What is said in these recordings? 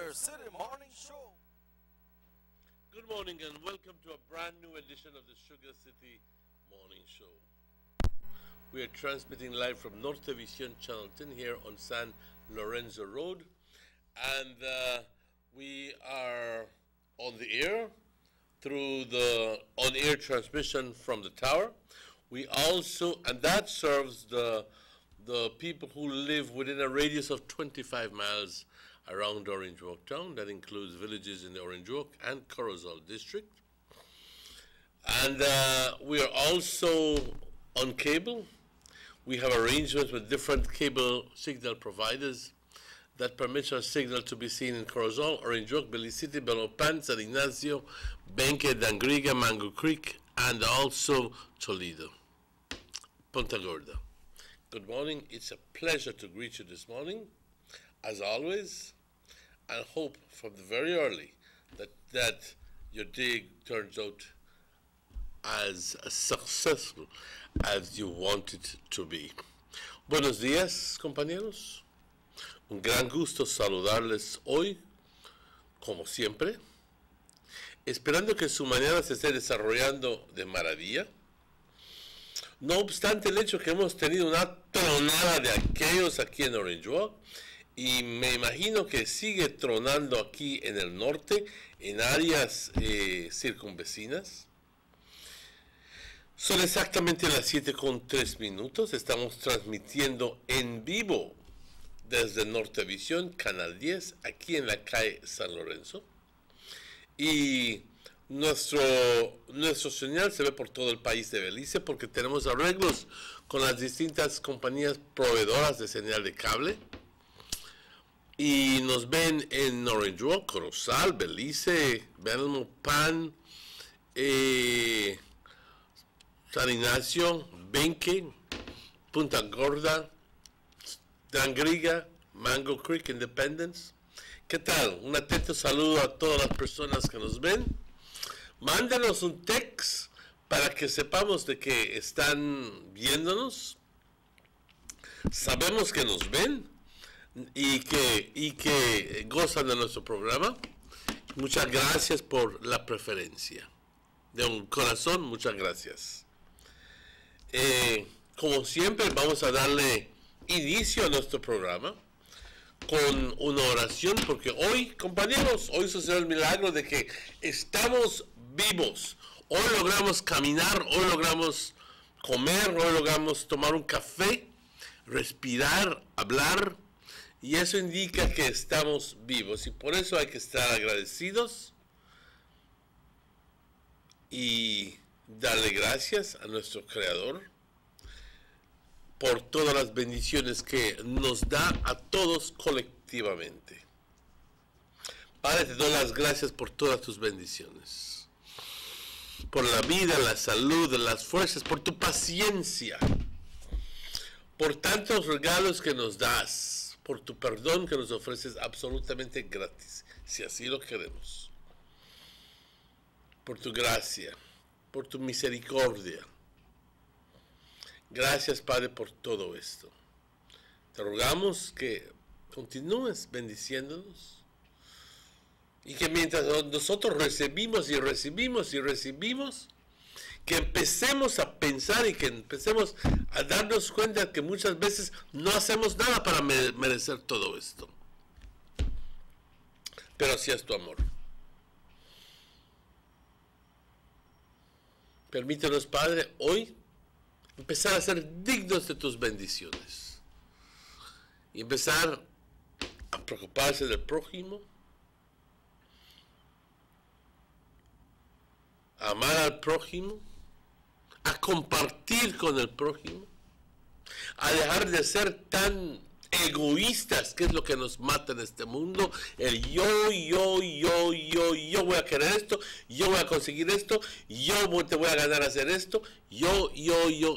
Sugar City Morning Show. Good morning and welcome to a brand new edition of the Sugar City Morning Show. We are transmitting live from Nortevisión Channel 10 here on San Lorenzo Road, and we are on the air through the on-air transmission from the tower. We also, and that serves the people who live within a radius of 25 miles around Orange Walk Town. That includes villages in the Orange Walk and Corozal district. And we are also on cable. We have arrangements with different cable signal providers that permits our signal to be seen in Corozal, Orange Walk, Belicity, Belmopan, San Ignacio, Benque, Dangriga, Mango Creek, and also Toledo, Punta Gorda. Good morning. It's a pleasure to greet you this morning, as always, and hope from the very early that your day turns out as successful as you want it to be. Buenos días, compañeros. Un gran gusto saludarles hoy, como siempre, esperando que su mañana se esté desarrollando de maravilla. No obstante el hecho que hemos tenido una tronada de aquellos aquí en Orange Walk, y me imagino que sigue tronando aquí en el norte, en áreas circunvecinas. Son exactamente las 7:03. Estamos transmitiendo en vivo desde Nortevisión, Canal 10, aquí en la calle San Lorenzo. Y nuestro señal se ve por todo el país de Belice porque tenemos arreglos con las distintas compañías proveedoras de señal de cable. Y nos ven en Orange Walk, Corozal, Belice, Belmopan, San Ignacio, Benque, Punta Gorda, Dangriga, Mango Creek, Independence. ¿Qué tal? Un atento saludo a todas las personas que nos ven. Mándenos un text para que sepamos de que están viéndonos. Sabemos que nos ven y que gozan de nuestro programa. Muchas gracias por la preferencia. De un corazón, muchas gracias. Como siempre, vamos a darle inicio a nuestro programa con una oración, porque hoy, compañeros, hoy sucedió el milagro de que estamos vivos. Hoy logramos caminar, hoy logramos comer, hoy logramos tomar un café, respirar, hablar, y eso indica que estamos vivos, y por eso hay que estar agradecidos y darle gracias a nuestro Creador por todas las bendiciones que nos da a todos colectivamente. Padre, te doy las gracias por todas tus bendiciones, por la vida, la salud, las fuerzas, por tu paciencia, por tantos regalos que nos das, por tu perdón que nos ofreces absolutamente gratis, si así lo queremos, por tu gracia, por tu misericordia. Gracias, Padre, por todo esto. Te rogamos que continúes bendiciéndonos y que mientras nosotros recibimos y recibimos y recibimos, que empecemos a pensar y que empecemos a darnos cuenta que muchas veces no hacemos nada para merecer todo esto. Pero así es tu amor. Permítenos, Padre, hoy empezar a ser dignos de tus bendiciones y empezar a preocuparse del prójimo, a amar al prójimo, a compartir con el prójimo, a dejar de ser tan egoístas, que es lo que nos mata en este mundo, el yo voy a querer esto, yo voy a conseguir esto, yo te voy a ganar a hacer esto, yo,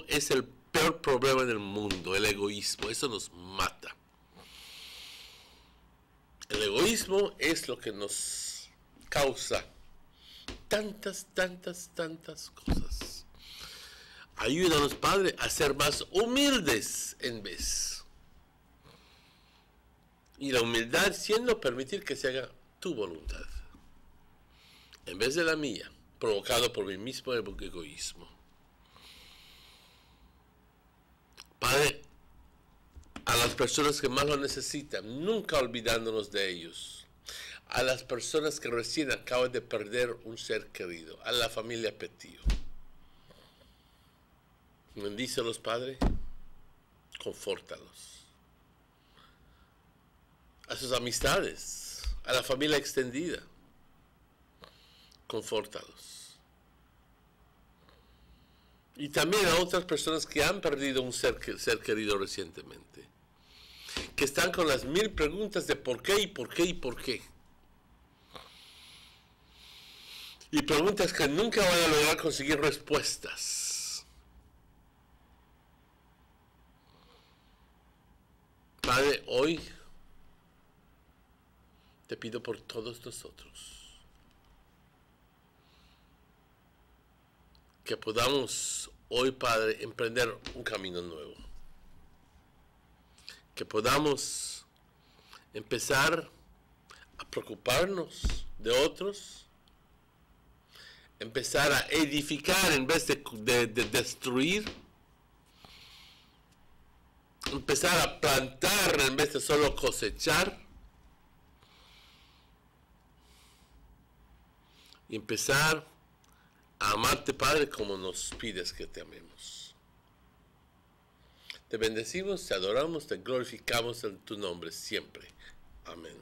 es el peor problema en el mundo, el egoísmo, eso nos mata. El egoísmo es lo que nos causa tantas cosas. Ayúdanos, Padre, a ser más humildes en vez. Y la humildad siendo permitir que se haga tu voluntad, en vez de la mía, provocado por mi mismo egoísmo. Padre, a las personas que más lo necesitan, nunca olvidándonos de ellos. A las personas que recién acaban de perder un ser querido, a la familia Petillo. Bendícelos, Padre, confórtalos. A sus amistades, a la familia extendida, confórtalos. Y también a otras personas que han perdido un ser querido recientemente, que están con las 1000 preguntas de por qué y por qué y por qué. Y preguntas que nunca van a lograr conseguir respuestas. Padre, hoy te pido por todos nosotros que podamos hoy, Padre, emprender un camino nuevo. Que podamos empezar a preocuparnos de otros, empezar a edificar en vez de destruir, empezar a plantar en vez de solo cosechar, y empezar a amarte, Padre, como nos pides que te amemos. Te bendecimos, te adoramos, te glorificamos en tu nombre siempre. Amén.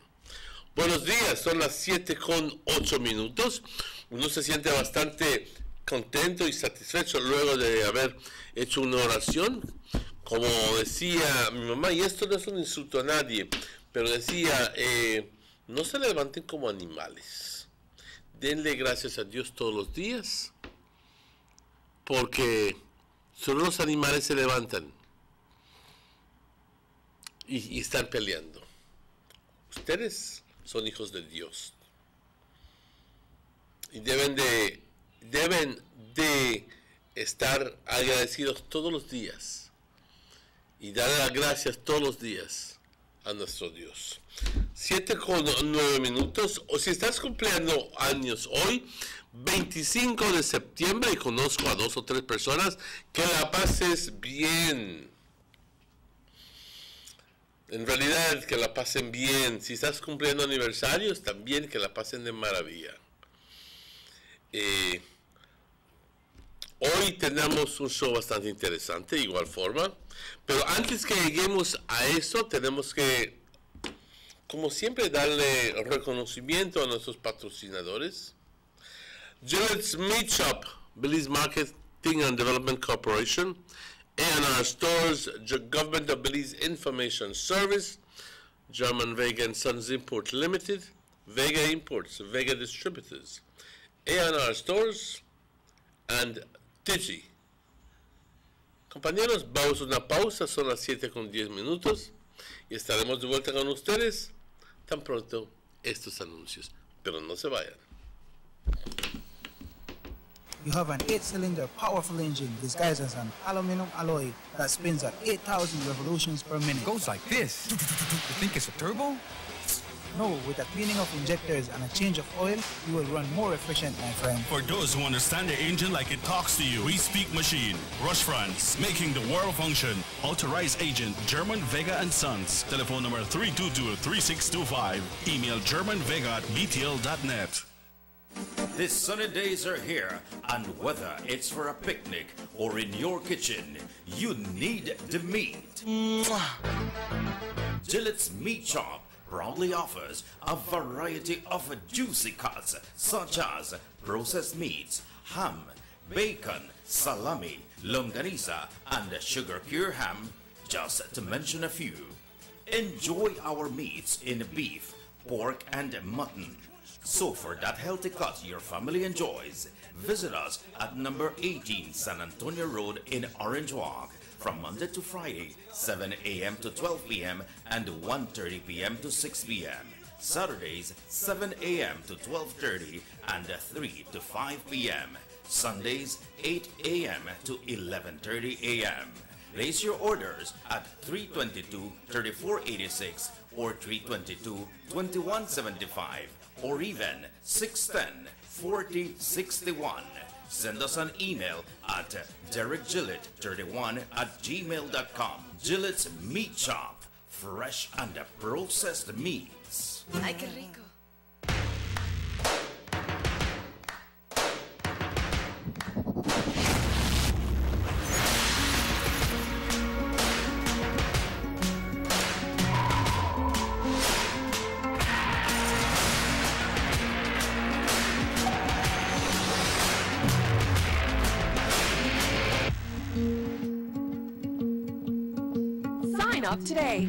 Buenos días, son las 7:08. Uno se siente bastante contento y satisfecho luego de haber hecho una oración. Como decía mi mamá, y esto no es un insulto a nadie, pero decía, no se levanten como animales. Denle gracias a Dios todos los días, porque solo los animales se levantan y están peleando. Ustedes son hijos de Dios y deben de estar agradecidos todos los días y dar las gracias todos los días a nuestro Dios. 7:09, o si estás cumpliendo años hoy, 25 de septiembre, y conozco a 2 o 3 personas, que la pases bien. En realidad, que la pasen bien. Si estás cumpliendo aniversarios, también que la pasen de maravilla. Hoy tenemos un show bastante interesante, de igual forma. Pero antes que lleguemos a eso, tenemos que, como siempre, darle reconocimiento a nuestros patrocinadores. Gillette's Meat Shop, Belize Marketing and Development Corporation, A&R Stores, Government of Belize Information Service, German Vega and Sons Import Limited, Vega Imports, Vega Distributors, A&R Stores, and Digi. Compañeros, vamos a una pausa, son las 7:10 y estaremos de vuelta con ustedes tan pronto estos anuncios. Pero no se vayan. You have an 8-cylinder powerful engine disguised as an aluminum alloy that spins at 8,000 revolutions per minute. Goes like this. You think it's a turbo? No, with a cleaning of injectors and a change of oil, you will run more efficient, my friend. For those who understand the engine like it talks to you, we speak machine. Rush France, making the world function. Authorized agent, German Vega and Sons. Telephone number 322-3625. Email germanvega@btl.net. These sunny days are here, and whether it's for a picnic or in your kitchen, you need the meat. Gillette's Meat Shop proudly offers a variety of juicy cuts such as processed meats, ham, bacon, salami, longaniza, and sugar cure ham, just to mention a few. Enjoy our meats in beef, pork, and mutton. So for that healthy cut your family enjoys, visit us at number 18 San Antonio Road in Orange Walk from Monday to Friday, 7 a.m. to 12 p.m. and 1:30 p.m. to 6 p.m. Saturdays, 7 a.m. to 12:30 and 3 to 5 p.m. Sundays, 8 a.m. to 11:30 a.m. Place your orders at 322-3486 or 322-2175 or even 610-4061. Send us an email at derekgillett31@gmail.com. Gillett's Meat Shop, fresh and processed meats. Ay, qué rico. Sign up today.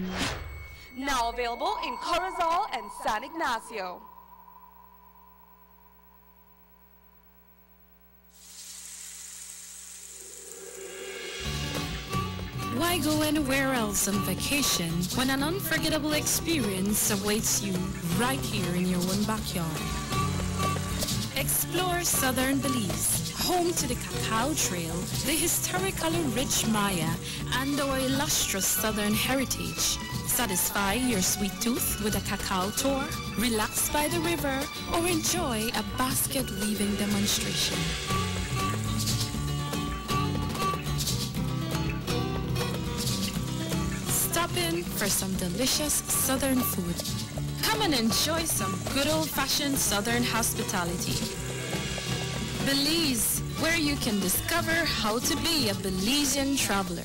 Now available in Corozal and San Ignacio. Why go anywhere else on vacation when an unforgettable experience awaits you right here in your own backyard? Explore southern Belize, home to the Cacao Trail, the historically rich Maya, and our illustrious southern heritage. Satisfy your sweet tooth with a cacao tour, relax by the river, or enjoy a basket weaving demonstration. Stop in for some delicious southern food. Come and enjoy some good old-fashioned southern hospitality. Belize, where you can discover how to be a Belizean traveler.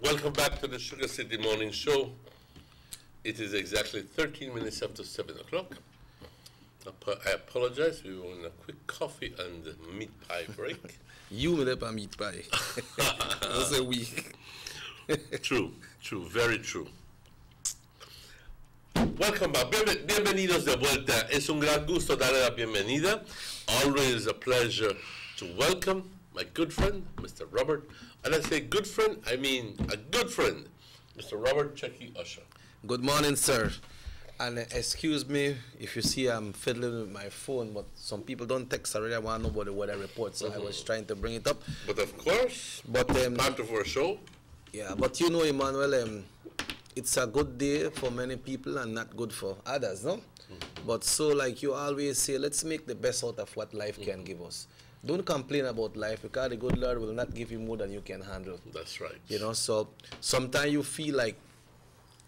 Welcome back to the Sugar City Morning Show. It is exactly 13 minutes after 7 o'clock. I apologize, we were on a quick coffee and meat pie break. You made up a meat pie. It was a week. True, very true. Welcome back. Bienvenidos de vuelta. Es un gran gusto darle la bienvenida. Always a pleasure to welcome my good friend, Mr. Robert. And I say good friend, I mean a good friend, Mr. Robert Checky Usher. Good morning, sir. And excuse me if you see I'm fiddling with my phone, but some people don't text already. I want to know about the weather report, so I was trying to bring it up. But of course, but part of our show. Yeah, but you know, Emmanuel, it's a good day for many people and not good for others, no? But so, like you always say, let's make the best out of what life can give us. Don't complain about life, because the good Lord will not give you more than you can handle. That's right. You know, so sometimes you feel like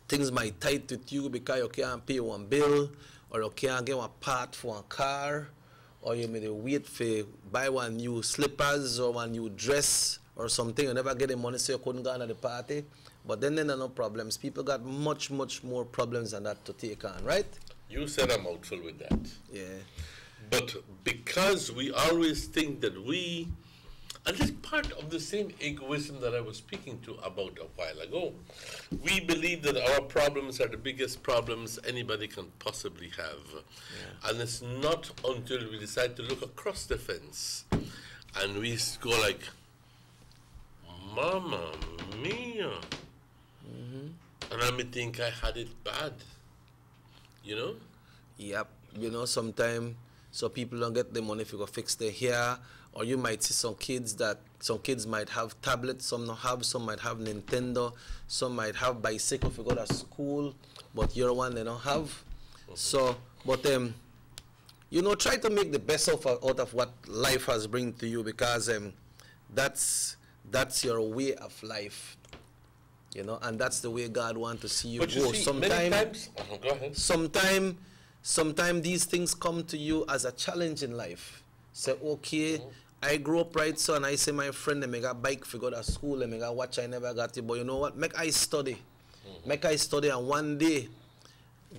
things might tight with you because you can't pay one bill, or you can't get one part for a car, or you may wait for buy one new slippers or one new dress or something. You never get the money, so you couldn't go to the party. But then there are no problems. People got much more problems than that to take on, right? You said a mouthful with that. Yeah. But because we always think that we, and this part of the same egoism that I was speaking to about a while ago, we believe that our problems are the biggest problems anybody can possibly have. Yeah. And it's not until we decide to look across the fence and we go like, Mama mia. And I may think I had it bad, you know? Yep. You know, sometimes so people don't get the money if you go fix their hair, or you might see some kids might have tablets, some don't have, some might have Nintendo, some might have bicycle if you go to school, but your one they don't have. So, but you know, try to make the best out of what life has bring to you, because that's your way of life. You know, and that's the way God wants to see you but go. You see, many times, go ahead. Sometimes these things come to you as a challenge in life. Say, okay, I grew up right, so, and I say my friend, they got bike for go to school, they got watch, I never got it, but you know what? Make I study, and one day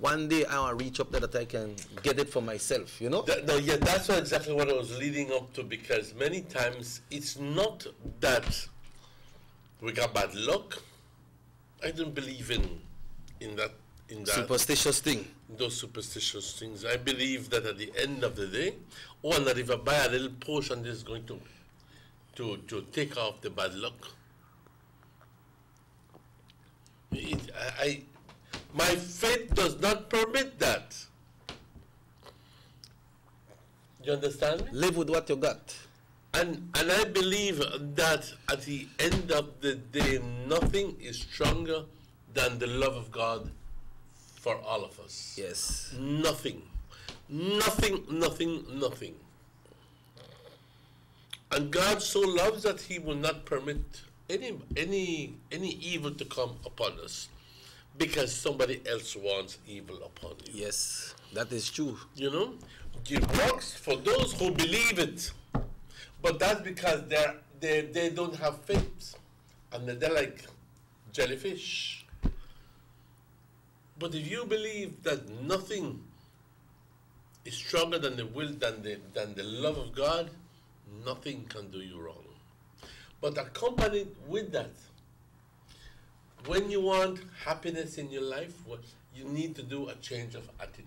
I want to reach up there that I can get it for myself, you know? Yeah, that's exactly what I was leading up to, because many times it's not that we got bad luck. I don't believe in in that superstitious thing. Those superstitious things. I believe that at the end of the day, and that if I buy a little portion, this is going to take off the bad luck. My faith does not permit that. You understand me? Live with what you got. And I believe that at the end of the day, nothing is stronger than the love of God for all of us. Yes. Nothing. Nothing, nothing, nothing. And God so loves that He will not permit any evil to come upon us because somebody else wants evil upon you. Yes, that is true. You know, it works for those who believe it, but that's because they don't have faith, and they're like jellyfish. But if you believe that nothing is stronger than the will than the love of God, nothing can do you wrong. But accompanied with that, when you want happiness in your life, you need to do a change of attitude.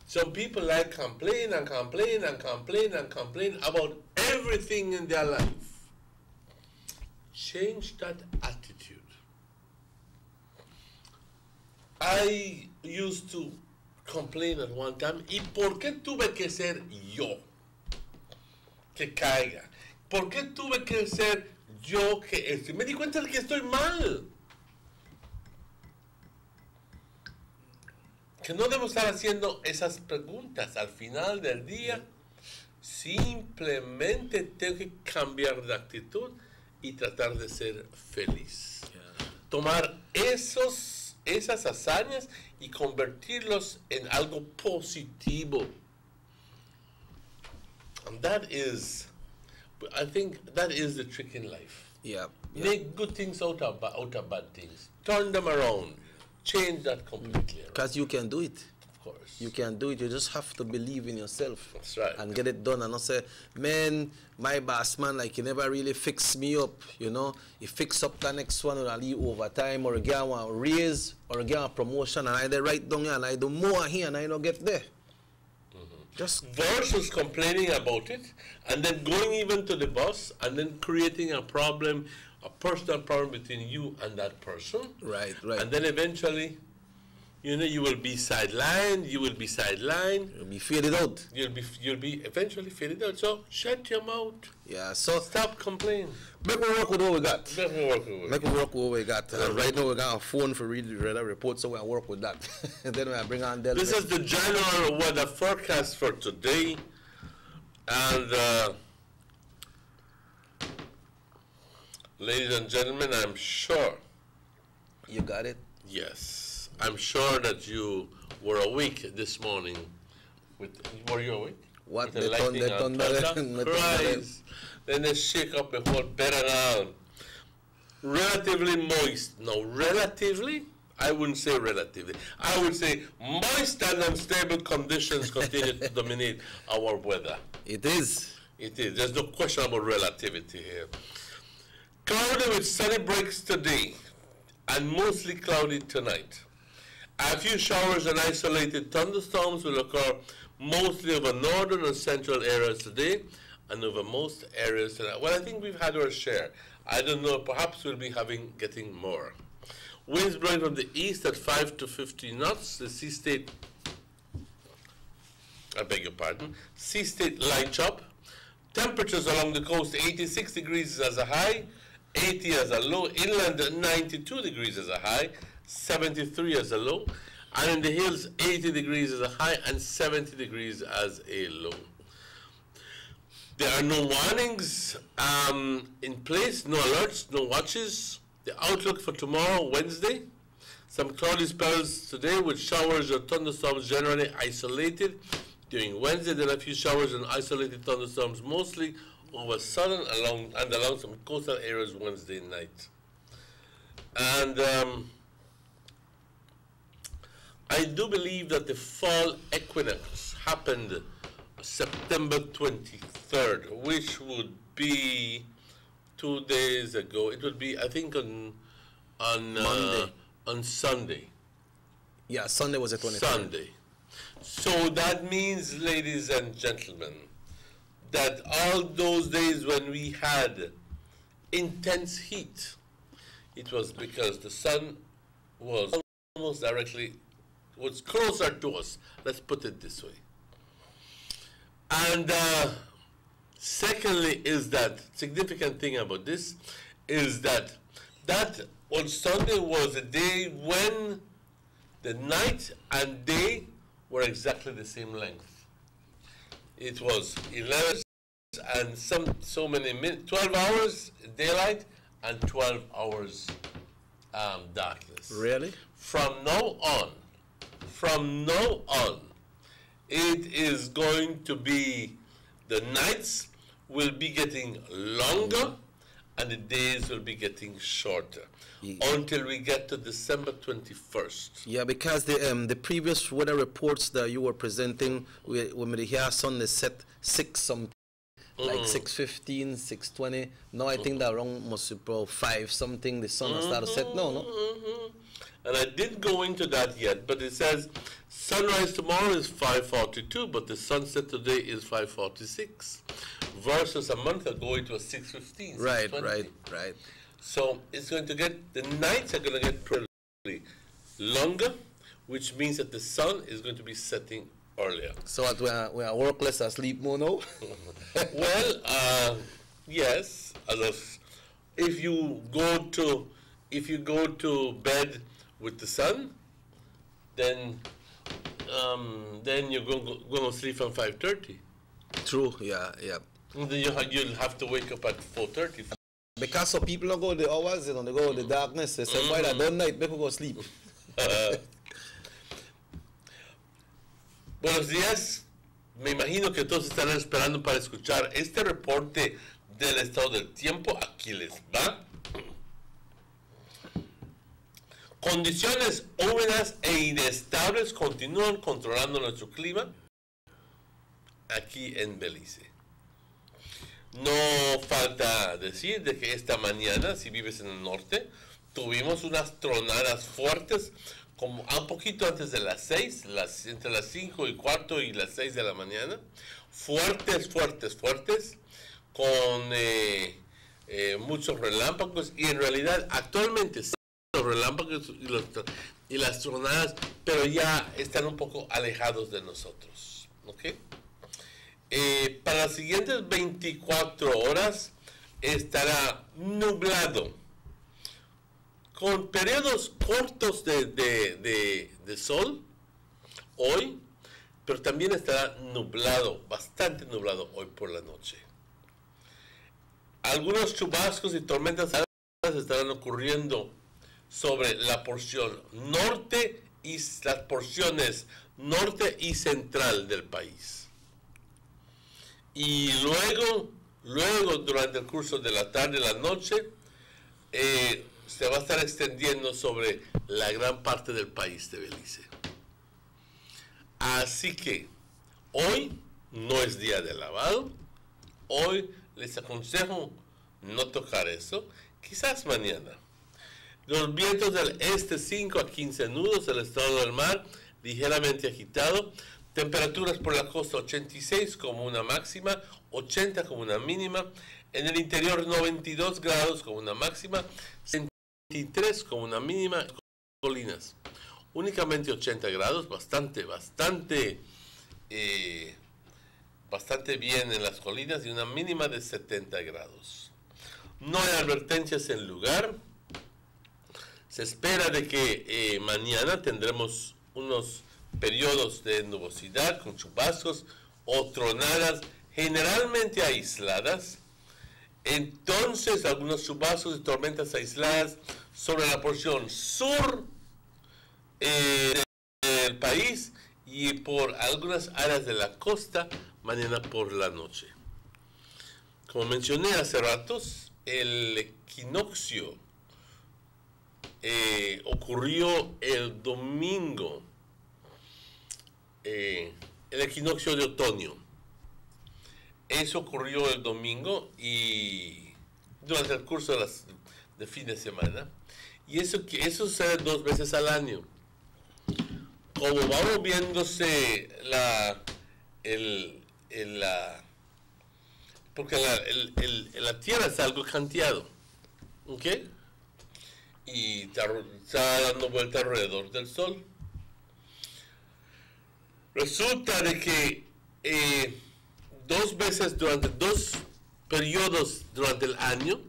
Some people like complain and complain and complain and complain about everything in their life. Change that attitude. I used to complain at one time, ¿y por qué tuve que ser yo que caiga? ¿Por qué tuve que ser yo que esto? Me di cuenta de que estoy mal. Que no debo estar haciendo esas preguntas. Al final del día, simplemente tengo que cambiar de actitud y tratar de ser feliz. Tomar esas hazañas y convertirlos en algo positivo. And that is, I think that is the trick in life. Yeah. Make good things out of bad things. Turn them around. Change that completely. Because you can do it. Of course. You can do it. You just have to believe in yourself. That's right. And get it done. And not say, man, my boss man, like, he never really fixed me up, you know. He fix up the next one, or I leave overtime, or I get one raise, or I get a promotion, and I do right down here, and I do more here, and I don't get there. Just versus complaining about it, and then going even to the boss, and then creating a problem, a personal problem between you and that person. Right. And then eventually, you know, you will be sidelined. You'll be faded out. You'll be eventually faded out. So shut your mouth. Yeah. So stop complaining. Make me work with what we got. Make me work with what we got. Right now we got a phone for read the report, so we'll work with that. And then we'll bring on Del. This is the general weather forecast for today, and ladies and gentlemen, I'm sure. You got it? Yes. I'm sure that you were awake this morning. Were you awake? What? With the lightning and thunder? Christ. Then they shake up the whole bed and all. Relatively moist. No, relatively? I wouldn't say relatively. I would say moist and unstable conditions continue to dominate our weather. It is. It is. There's no question about relativity here. Cloudy with sunny breaks today and mostly cloudy tonight. A few showers and isolated thunderstorms will occur mostly over northern and central areas today and over most areas tonight. Well, I think we've had our share. I don't know, perhaps we'll be getting more. Winds blowing from the east at 5 to 15 knots. The sea state light chop. Temperatures along the coast, 86 degrees as a high, 80 as a low. Inland, 92 degrees as a high, 73 as a low. And in the hills, 80 degrees as a high and 70 degrees as a low. There are no warnings in place, no alerts, no watches. The outlook for tomorrow, Wednesday, some cloudy spells today with showers or thunderstorms generally isolated. During Wednesday, then a few showers and isolated thunderstorms mostly over southern and along some coastal areas Wednesday night. And I do believe that the fall equinox happened September 23rd, which would be 2 days ago. It would be, I think, on on Sunday. Yeah, Sunday was the 23rd. Sunday. So that means, ladies and gentlemen, that all those days when we had intense heat, it was because the sun was almost directly, was closer to us. Let's put it this way. And secondly is that, significant thing about this is that on Sunday was a day when the night and day were exactly the same length. It was 11 and so many minutes, 12 hours daylight and 12 hours darkness. Really? From now on, it is going to be, the nights will be getting longer and the days will be getting shorter until we get to December 21st. Yeah, because the previous weather reports that you were presenting, when we hear Sunday set 6 something, like 6:15, 6:20. Now I think that around must be about 5 something, the sun has started to set. No. And I didn't go into that yet, but it says sunrise tomorrow is 5:42, but the sunset today is 5:46, versus a month ago it was 6:15. Right. So it's going to get, the nights are going to get probably longer, which means that the sun is going to be setting earlier. So we are work less and sleep more now? Well, yes. If you go to bed with the sun, then you're going to sleep from 5:30. True. Yeah. And then you'll have to wake up at 4:30. Because some people don't go the hours, they go the darkness. They say, why I don't night, make go sleep. Buenos días. Me imagino que todos están esperando para escuchar este reporte del estado del tiempo. Aquí les va. Condiciones húmedas e inestables continúan controlando nuestro clima aquí en Belice. No falta decir de que esta mañana, si vives en el norte, tuvimos unas tronadas fuertes, como un poquito antes de las 6, entre las 5:15 y las 6 de la mañana, fuertes, con muchos relámpagos, y en realidad actualmente los relámpagos y las tronadas, pero ya están un poco alejados de nosotros, ¿ok? Para las siguientes 24 horas estará nublado, con periodos cortos de sol hoy, pero también estará nublado, bastante nublado hoy por la noche. Algunos chubascos y tormentas estarán ocurriendo sobre la porción norte y las porciones norte y central del país. Y luego durante el curso de la tarde y la noche, se va a estar extendiendo sobre la gran parte del país de Belice. Así que hoy no es día de lavado. Hoy les aconsejo no tocar eso. Quizás mañana. Los vientos del este 5 a 15 nudos, el estado del mar ligeramente agitado. Temperaturas por la costa 86 como una máxima, 80 como una mínima. En el interior 92 grados como una máxima, 23 como una mínima. Colinas únicamente 80 grados, bastante bien en las colinas, y una mínima de 70 grados. No hay advertencias en lugar. Se espera de que mañana tendremos unos periodos de nubosidad con chubascos o tronadas generalmente aisladas. Entonces, algunos chubascos y tormentas aisladas sobre la porción sur del país y por algunas áreas de la costa mañana por la noche. Como mencioné hace ratos, el equinoccio ocurrió el domingo, el equinoccio de otoño. Eso ocurrió el domingo y durante el curso de fin de semana, Y eso sucede 2 veces al año. Como va moviéndose porque la Tierra es algo canteado, ¿ok? Y está dando vuelta alrededor del Sol. Resulta de que 2 veces durante 2 periodos durante el año,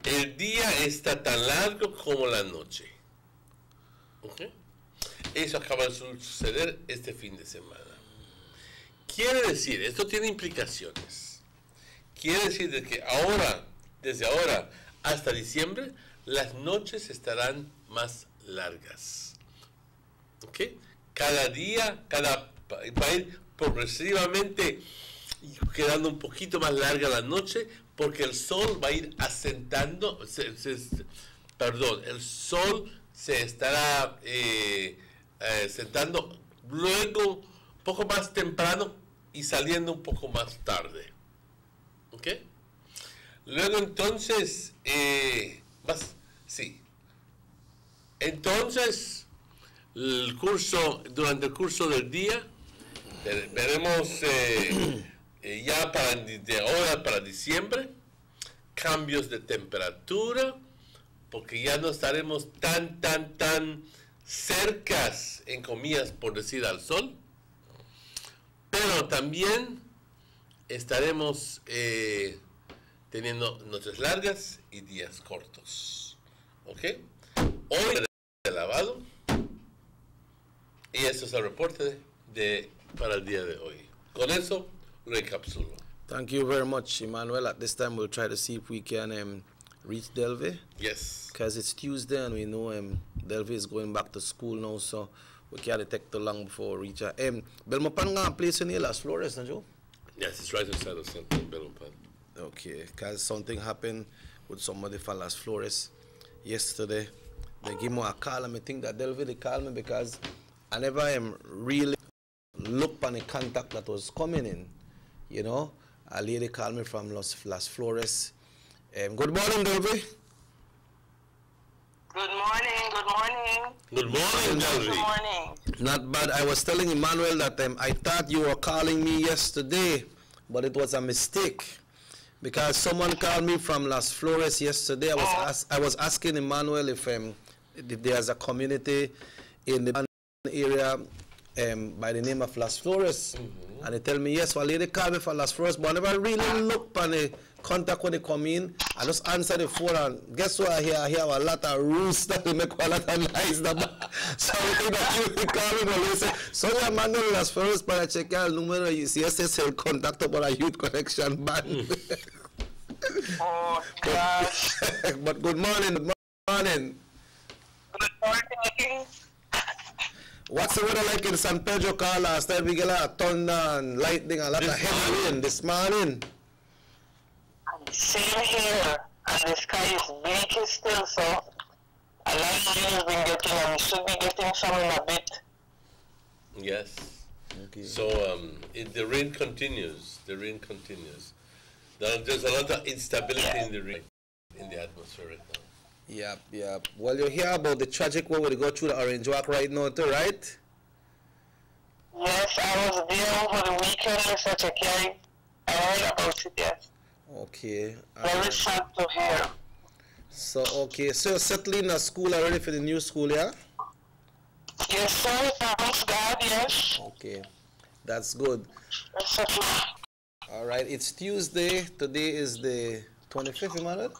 el día está tan largo como la noche. ¿Okay? Eso acaba de suceder este fin de semana. Quiere decir, esto tiene implicaciones. Quiere decir de que ahora, desde ahora hasta diciembre, las noches estarán más largas. ¿Ok? Cada día, va a ir progresivamente quedando un poquito más larga la noche, porque el sol va a ir asentando, el sol se estará sentando luego, un poco más temprano y saliendo un poco más tarde. ¿Ok? Luego entonces, entonces, durante el curso del día, veremos ya de ahora para diciembre, cambios de temperatura, porque ya no estaremos tan cercas, en comillas, por decir, al sol, pero también estaremos teniendo noches largas y días cortos. ¿Ok? Hoy de lavado, y esto es el reporte para el día de hoy. Con eso, recapsulo. Thank you very much, Emmanuel. At this time, we'll try to see if we can reach Delve. Yes. Because it's Tuesday, and we know Delve is going back to school now, so we can't take too long before we reach her. Belmopan nga place in Las Flores, no, Joe? Yes, it's right inside of something, Belmopan. Okay, because something happened with somebody from Las Flores yesterday. They give me a call, and I think that Delve, they called me because I never really looked on the contact that was coming in, you know. A lady called me from Las Flores. Good morning, Delve. Good morning, good morning. Good morning, Delve. Good morning. Not bad. I was telling Emmanuel that I thought you were calling me yesterday, but it was a mistake. Because someone called me from Las Flores yesterday. I was asking Emmanuel if there's a community in the area by the name of Las Flores. And they tell me, yes, well, lady called me from Las Flores, but I never really looked on the contact when they come in. I just answer the phone, and guess what I hear? I hear a lot of roosts that make a lot of noise. So I think that you call me, but they say, sorry, I'm not in Las Flores, but I check out the number, you see, yes, el contact about a youth connection band. Oh, gosh. But good morning, good morning. Good morning. What's the weather like in San Pedro, Carl? Last time we get a lot of thunder and lightning, a lot of heavy rain this morning. Same here, and the sky is bleak still, so a lot of rain has been getting, and we should be getting some in a bit. Yes. Okay. So the rain continues. The rain continues. There's a lot of instability in the rain, in the atmosphere right now. Yeah. Well, you hear about the tragic way we go through the Orange Walk right now, too, right? Yes, I was there over the weekend, Mr. Chekari. I heard about it, yes. Okay. Very sad to hear. So you're settling a school already for the new school, yeah? Yes, sir, thanks God, yes. Okay, that's good. All right, it's Tuesday. Today is the 25th, Emmanuel?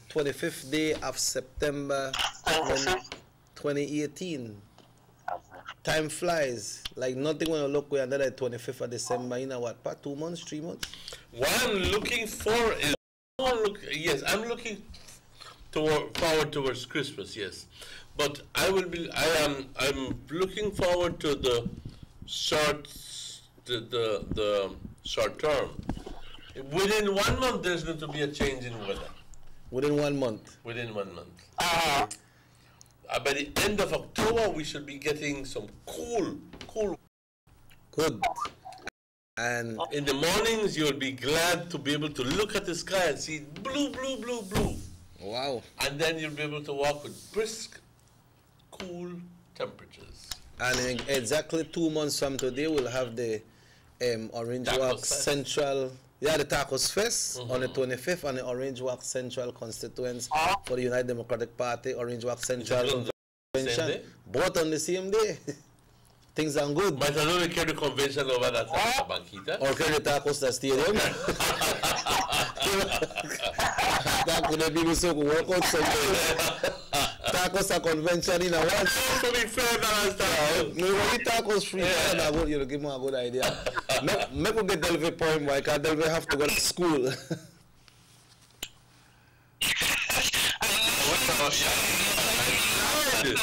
25th day of September 2018. Time flies. Like nothing when you look we're another 25th of December, you know what, 2 months, 3 months? What I'm looking for is, I'm looking forward towards Christmas, yes. But I'm looking forward to the short term. Within 1 month, there's going to be a change in weather. Within 1 month? Within 1 month. By the end of October, we should be getting some cool. Good. And in the mornings, you'll be glad to be able to look at the sky and see blue. Wow. And then you'll be able to walk with brisk, cool temperatures. And in exactly 2 months from today, we'll have the Orange Tacos Walk Fest. Central, the Tacos Fest on the 25th, and the Orange Walk Central constituents for the United Democratic Party, Orange Walk Central Convention, both on the same day. Things are good. Might as well carry the convention over that Banquita. Or carry the tacos to the stadium. That could have been so good. Work out something. Tacos are convention in a one. To be fair, no, when tacos free, you know, give me a good idea. Maybe get Delve point, why can't Delve have to go to school?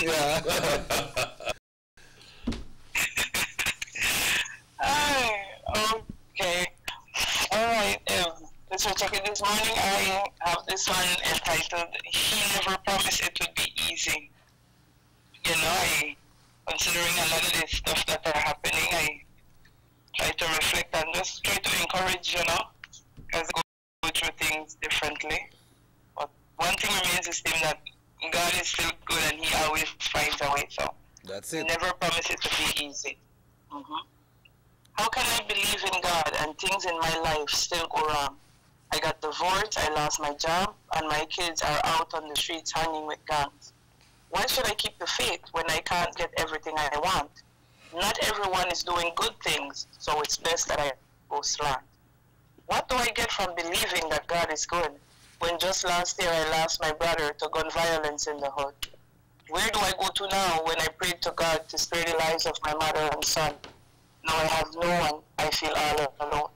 Yeah. Okay. Alright. This we're checking this morning. I have this one entitled "He Never Promised It Would Be Easy." You know, considering a lot of the stuff that are happening, I try to reflect and just try to encourage, you know, because go through things differently. But one thing remains the same, that God is still good and He always finds a way. So that's He it. never promised it to be easy. How can I believe in God and things in my life still go wrong? I got divorced, I lost my job, and my kids are out on the streets hanging with gangs. Why should I keep the faith when I can't get everything I want? Not everyone is doing good things, so it's best that I go slant. What do I get from believing that God is good when just last year I lost my brother to gun violence in the hood? Where do I go to now when I prayed to God to spare the lives of my mother and son? Now I have no one, I feel all alone.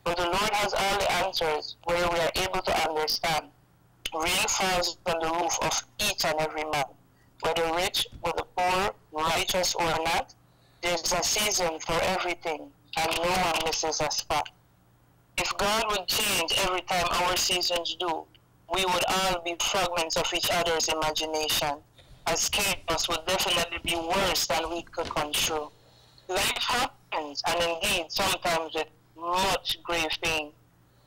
But the Lord has all the answers where we are able to understand. Rain falls on the roof of each and every man. Whether rich or the poor, righteous or not, there's a season for everything, and no one misses a spot. If God would change every time our seasons do, we would all be fragments of each other's imagination, as chaos would definitely be worse than we could control. Life happens, and indeed sometimes with much grave pain.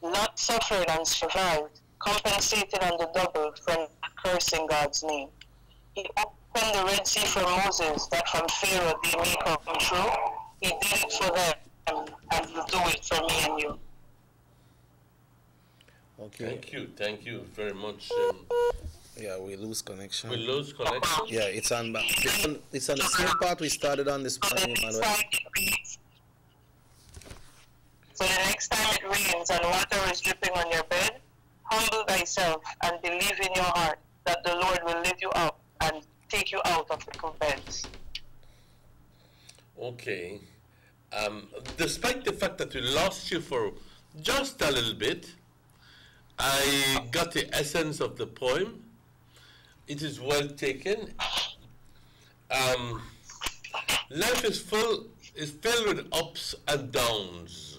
Lot suffered and survived, compensated on the double for not cursing God's name. He opened the Red Sea for Moses, that from Pharaoh they may come true. He did it for them, and He'll do it for me and you. Okay. Thank you very much. Yeah, we lose connection. We lose connection? Yeah, it's on back. It's on the same part we started on this morning, Emmanuel. So the next time it rains and water is dripping on your bed, humble thyself and believe in your heart that the Lord will lift you up and take you out of fickle beds. Okay. Despite the fact that we lost you for just a little bit, I got the essence of the poem. It is well taken. Life is filled with ups and downs.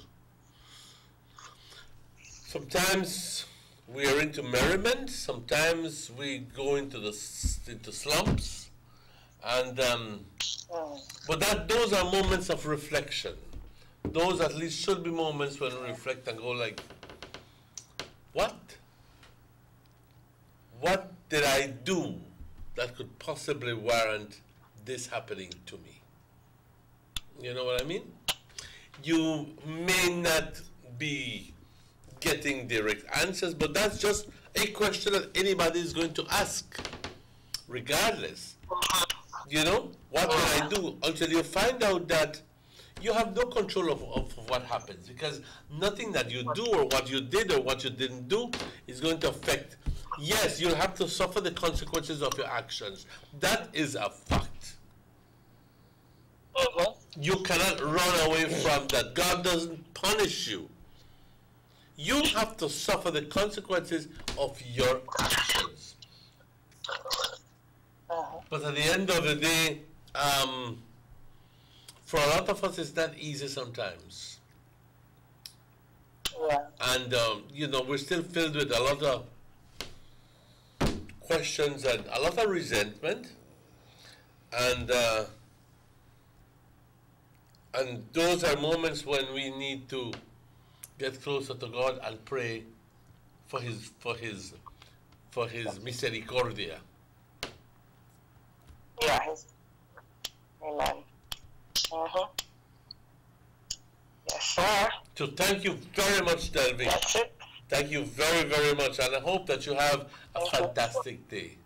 Sometimes we are into merriment. Sometimes we go into slumps, and but those are moments of reflection. Those at least should be moments when we reflect and go like, what did I do that could possibly warrant this happening to me? You know what I mean? You may not be getting direct answers, but that's just a question that anybody is going to ask, regardless. You know, what did I do? Until you find out that you have no control of what happens, because nothing that you do or what you did or what you didn't do is going to affect. Yes, you'll have to suffer the consequences of your actions. That is a fact. You cannot run away from that. God doesn't punish you. You have to suffer the consequences of your actions. But at the end of the day, for a lot of us, it's not easy sometimes. Yeah. And, you know, we're still filled with a lot of questions and a lot of resentment. And those are moments when we need to get closer to God and pray for his for his misericordia. Yeah, amen. Yes, sir. So thank you very much, Delvin. That's it. Thank you very, very much, and I hope that you have a fantastic day.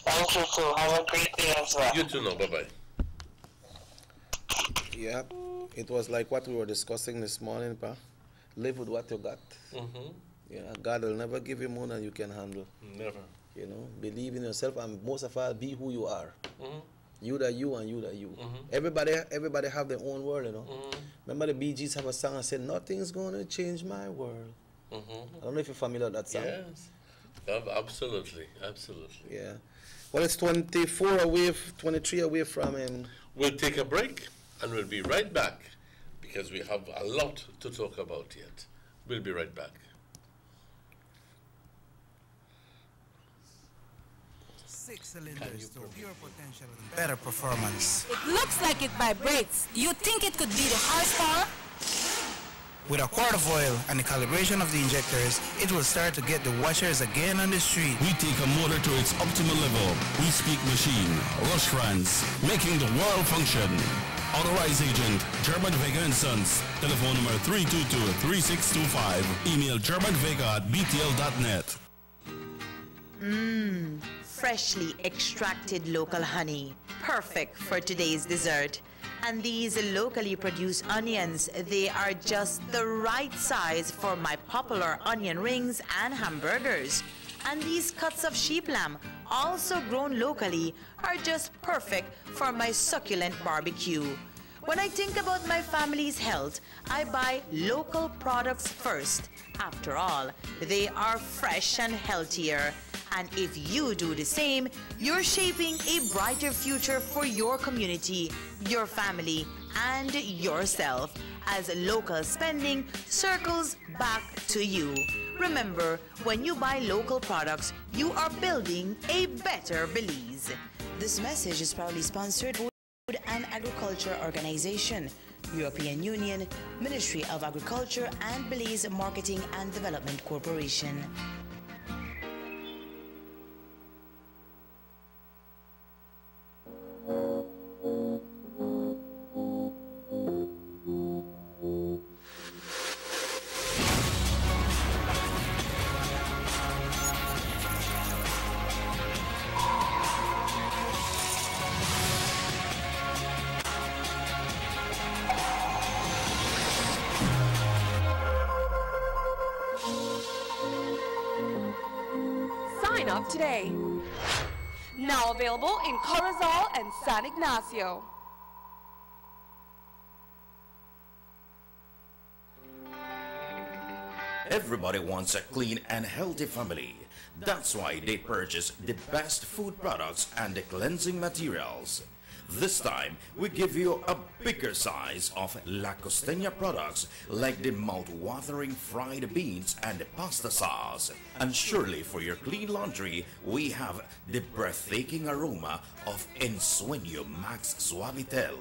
Thank you too. Have a great day as well. You too now. Bye-bye. Yeah, it was like what we were discussing this morning, pa. Live with what you got. Yeah, God will never give you more than you can handle. Never. You know, believe in yourself, and most of all, be who you are. You that you and you that you. Everybody have their own world, you know. Remember the Bee Gees have a song that said, "Nothing's gonna change my world." I don't know if you're familiar with that song. Yes, absolutely, absolutely. Yeah. Well, it's 23 away from him. We'll take a break, and we'll be right back, because we have a lot to talk about yet. We'll be right back. 6 cylinders to pure potential and better performance. It looks like it vibrates. Do you think it could be the horsepower? With a quart of oil and the calibration of the injectors, it will start to get the washers again on the street. We take a motor to its optimal level. We speak machine. Rush France, making the world function. Authorized agent, German Vega and Sons. Telephone number 322-3625. Email germanvega@btl.net. Freshly extracted local honey. Perfect for today's dessert. And these locally produced onions, they are just the right size for my popular onion rings and hamburgers. And these cuts of sheep lamb, also grown locally, are just perfect for my succulent barbecue. When I think about my family's health, I buy local products first. After all, they are fresh and healthier. And if you do the same, you're shaping a brighter future for your community, your family, and yourself, as local spending circles back to you. Remember, when you buy local products, you are building a better Belize. This message is proudly sponsored by Food and Agriculture Organization, European Union, Ministry of Agriculture, and Belize Marketing and Development Corporation. Sign up today. Now available in Corozal and San Ignacio. Everybody wants a clean and healthy family. That's why they purchase the best food products and the cleansing materials. This time, we give you a bigger size of La Costeña products like the mouth-watering fried beans and the pasta sauce. And surely for your clean laundry, we have the breathtaking aroma of Ensueño Max Suavitel.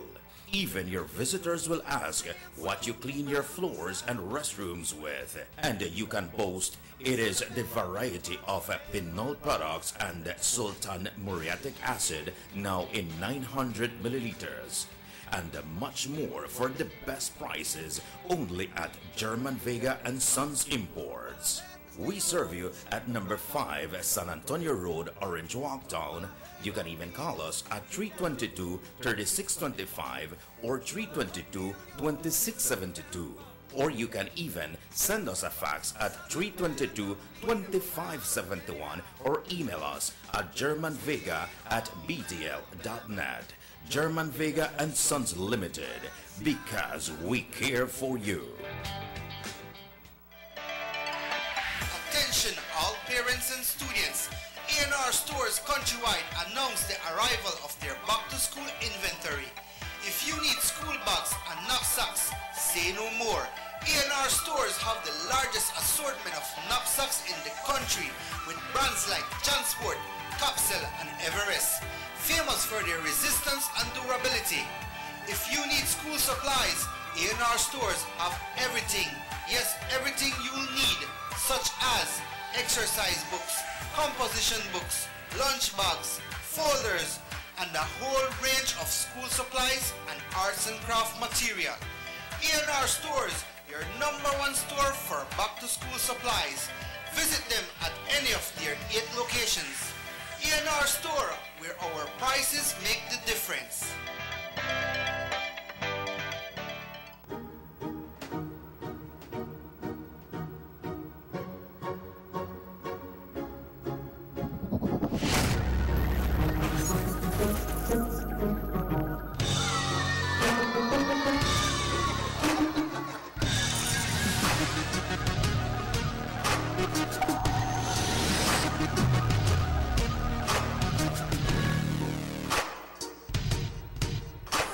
Even your visitors will ask what you clean your floors and restrooms with. And you can boast it is the variety of Pinol products and Sultan muriatic acid, now in 900 milliliters. And much more for the best prices only at German Vega and Sons Imports. We serve you at number 5 San Antonio Road, Orange Walk Town. You can even call us at 322-3625 or 322-2672. Or you can even send us a fax at 322-2571 or email us at germanvega@btl.net. German Vega and Sons Limited, because we care for you. Attention all parents and students. A&R Stores countrywide announced the arrival of their back-to-school inventory. If you need school bags and knapsacks, say no more. A&R Stores have the largest assortment of knapsacks in the country with brands like Jansport, Capsule, and Everest, famous for their resistance and durability. If you need school supplies, A&R Stores have everything. Yes, everything you'll need, such as exercise books, composition books, lunch bags, folders, and a whole range of school supplies and arts and craft material. A&R Stores, your #1 store for back-to-school supplies. Visit them at any of their 8 locations. A&R Store, where our prices make the difference.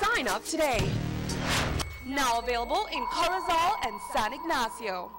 Sign up today. Now available in Corozal and San Ignacio.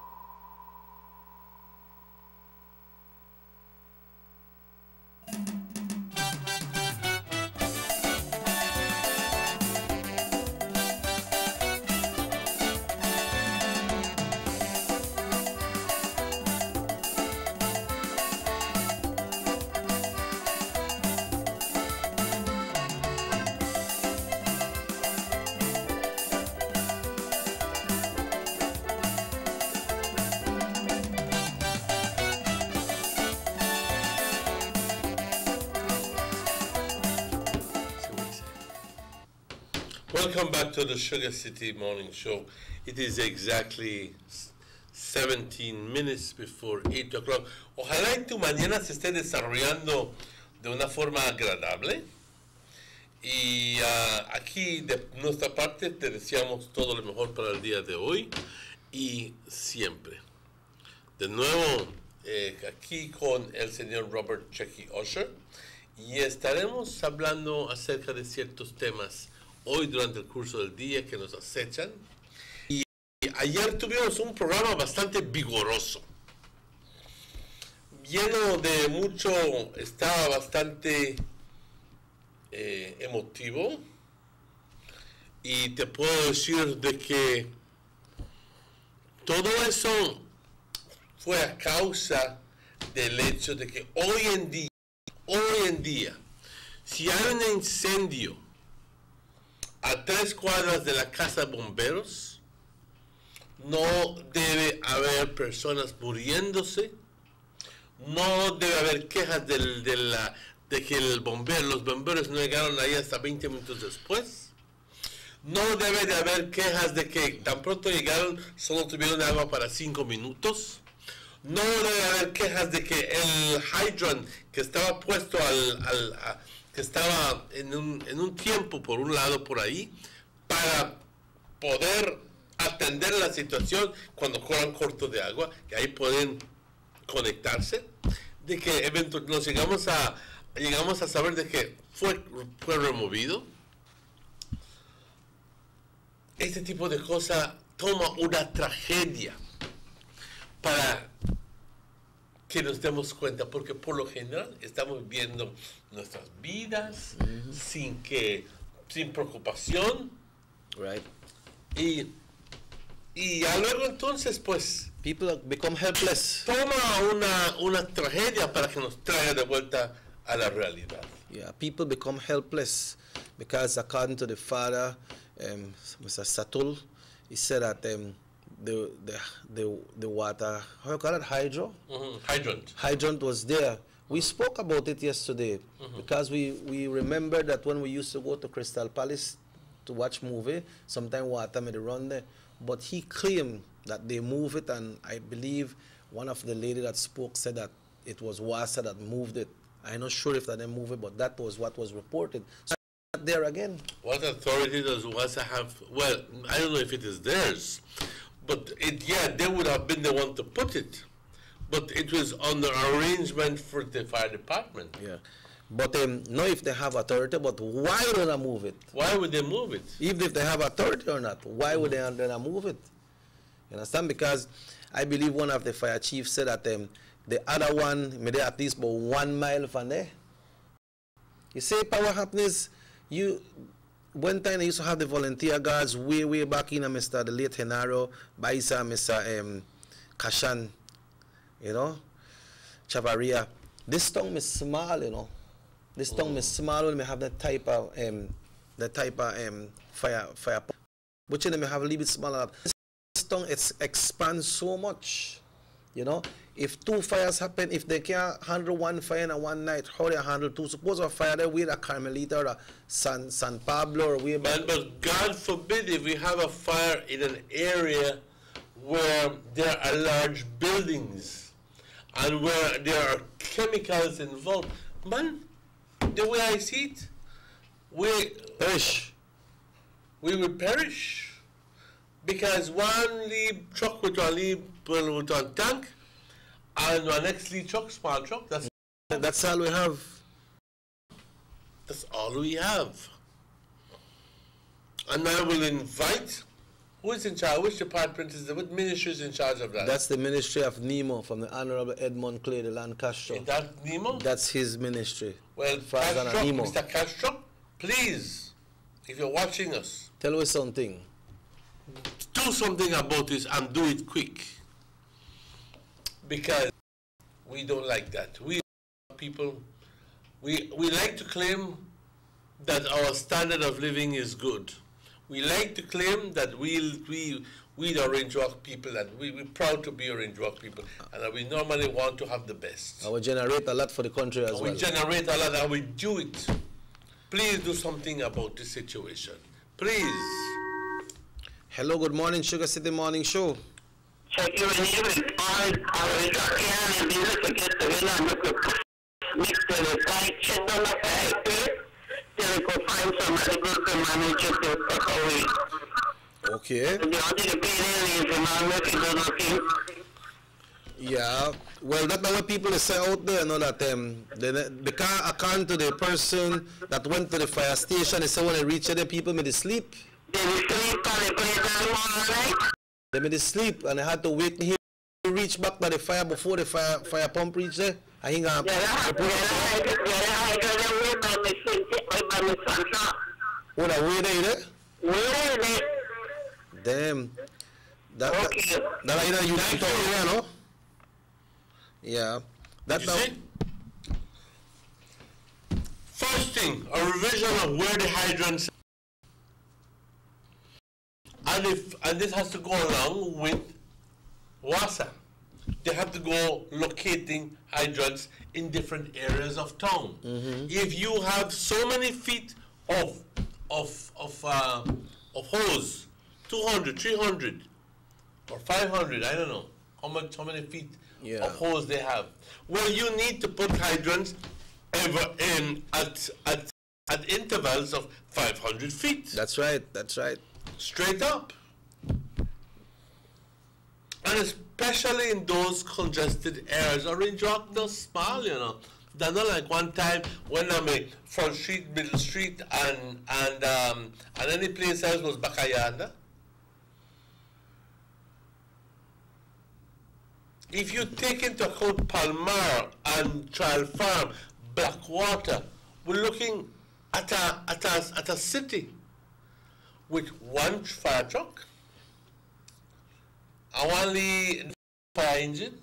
Welcome back to the Sugar City Morning Show. It is exactly 17 minutes before 8 o'clock. Ojalá y tu mañana se esté desarrollando de una forma agradable. Y aquí de nuestra parte te deseamos todo lo mejor para el día de hoy y siempre. De nuevo, aquí con el señor Robert Checky Usher, y estaremos hablando acerca de ciertos temas hoy durante el curso del día que nos acechan. Y ayer tuvimos un programa bastante vigoroso, lleno de mucho, estaba bastante emotivo, y te puedo decir de que todo eso fue a causa del hecho de que hoy en día, si hay un incendio a 3 cuadras de la casa de bomberos, no debe haber personas muriéndose, no debe haber quejas de que los bomberos no llegaron ahí hasta 20 minutos después, no debe de haber quejas de que tan pronto llegaron solo tuvieron agua para 5 minutos, no debe haber quejas de que el hydrant que estaba puesto que estaba en un tiempo por un lado por ahí para poder atender la situación cuando corran corto de agua, que ahí pueden conectarse, de que eventualmente llegamos a saber de que fue removido. Este tipo de cosa toma una tragedia para que nos demos cuenta, porque por lo general estamos viendo nuestras vidas sin preocupación, right? Y ya luego entonces pues people become helpless. Toma una tragedia para que nos traiga de vuelta a la realidad. Yeah, people become helpless because according to the father, Mr. Satul, he said that the water, how you call it, hydrant was there. We spoke about it yesterday because we remember that when we used to go to Crystal Palace to watch movie, sometimes water may run there, but he claimed that they move it, and I believe one of the lady that spoke said that it was WASA that moved it. I'm not sure if that they moved it, but that was what was reported. So there again. What authority does WASA have? Well, I don't know if it is theirs, but they would have been the one to put it. But it was on the arrangement for the fire department. Yeah. But not if they have authority, but why would they move it? Why would they move it? Even if they have authority or not, why would they not move it? You understand? Because I believe one of the fire chiefs said that the other one, maybe at least about 1 mile from there. You see, power happiness, one time they used to have the volunteer guards way back in the late Henaro, Baisa, Mr. Kashan. you know, Chavaria. This tongue is small, you know. This tongue is small when we have that type of fire. But you know, we have a little bit smaller. This tongue expands so much, you know. If 2 fires happen, if they can't handle 1 fire in one night, how they handle 2? Suppose a fire there with a Carmelita or a San Pablo or way back. But God forbid if we have a fire in an area where there are large buildings and where there are chemicals involved. Man, the way I see it, we will perish. Because one lead truck with a tank, and our next lead truck, small truck, that's all we have. That's all we have. And I will invite, who is in charge, which department is what ministry is in charge of that? That's the ministry of Nemo from the Honorable Edmund Clay, the Land Castro. Is that Nemo? That's his ministry. Well, Castro, Mr. Castro, please, if you're watching us, tell us something. Do something about this and do it quick. Because we don't like that. We people, we like to claim that our standard of living is good. We like to claim that we the Orange Walk people, and we're proud to be Orange Walk people, and that we normally want to have the best. And we generate a lot for the country as well. We generate a lot and we do it. Please do something about this situation. Please. Hello, good morning, Sugar City Morning Show. Okay. Yeah, well, that's what people say out there, you know, that because according to the person that went to the fire station, they say when they reach there, people may sleep. They may sleep, and they had to wait till he reach back to the fire before the fire pump reach there. I think damn. That either you can talk here, no? Yeah. That's how. First thing, a revision of where the hydrants and this has to go along with WASA. They have to go locating hydrants in different areas of town. If you have so many feet of hose, 200, 300, or 500, I don't know how many feet of hose they have. Well, you need to put hydrants at intervals of 500 feet. That's right. That's right. Straight up. And especially in those congested areas. Orange Walk no small, you know. They're not like one time when I'm in Front Street, Middle Street, and any place else was Bakayanda. If you take into account Palmar and Trial Farm, Blackwater, we're looking at a city with one fire truck, and one fire engine.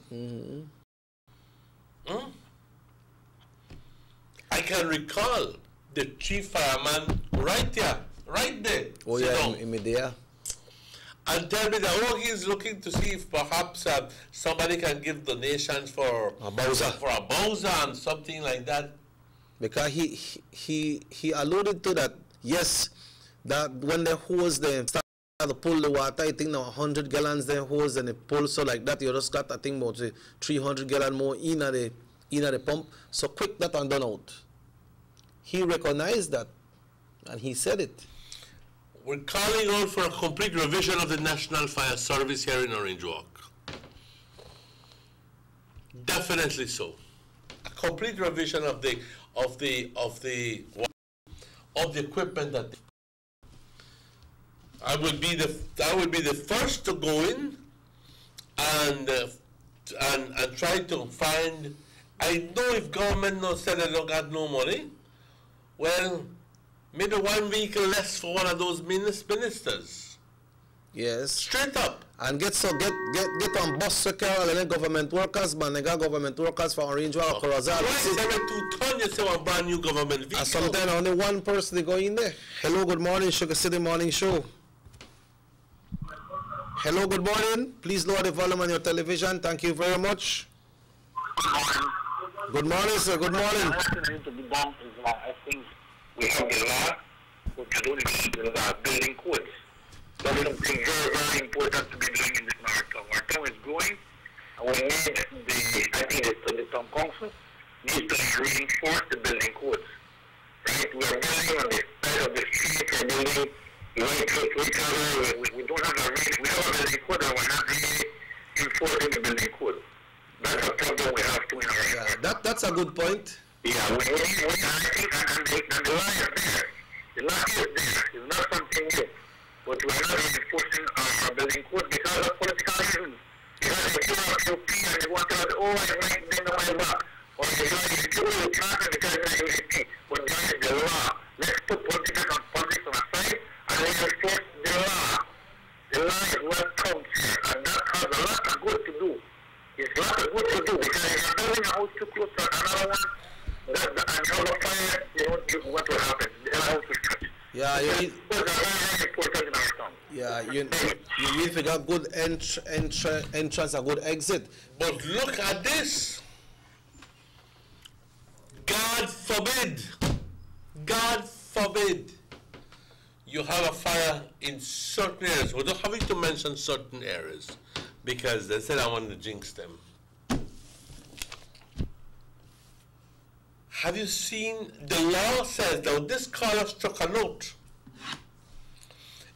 I can recall the chief fireman right there. Oh yeah, in Medea. And tell me that he's looking to see if perhaps somebody can give donations for a Bowser and something like that. Because he alluded to that, yes, that when they hose them start to pull the water, I think now 100 gallons they hose and they pull, so like that you just got I think about 300 gallon more in the pump. So quick that and done out. He recognized that and he said it. We're calling out for a complete revision of the National Fire Service here in Orange Walk. Definitely so. A complete revision of the equipment that I will be the first to go in and try to find. I know if government no said they don't got no money, well, maybe one vehicle less for one of those ministers. Yes. Straight up. And get on bus secure and government workers, man. They got government workers for Orange Walk or Corozal. Why 2 ton you say one brand new government vehicle? And sometimes only one person they go in there. Hello, good morning, Sugar City Morning Show. Hello, good morning. Please lower the volume on your television. Thank you very much. Good morning, sir. Good morning. What needs to be done is, I think we have the law, but we don't need the building codes. That's something very, very important to be doing in this marathon. Our town is growing, and we need I think the town council needs to reinforce the building codes. Right? We are building on the side of the street, we're building right close to each other. We don't have we have a building code, and we're not really enforcing the building code. That's a problem we have to in our area. That's a good point. Yeah, I think, and the law is there. The law is there. It's not something new. But we're not enforcing our building code because of political reasons. Because if you're a QP and you want to have, oh, I might bend my back. Or if you can't because you're a UCP. But that is the law. Let's put politics on aside and let's enforce the law. The law is what counts here. And that has a lot of good to do. It's a lot of good to do because if you're building a house too close to another one, and out of fire, you know what will happen. The house will catch. Yeah, you need to get good entrance and good exit. But look at this. God forbid you have a fire in certain areas. We're not having to mention certain areas because they said I want to jinx them. Have you seen, the law says, now this caller struck a note.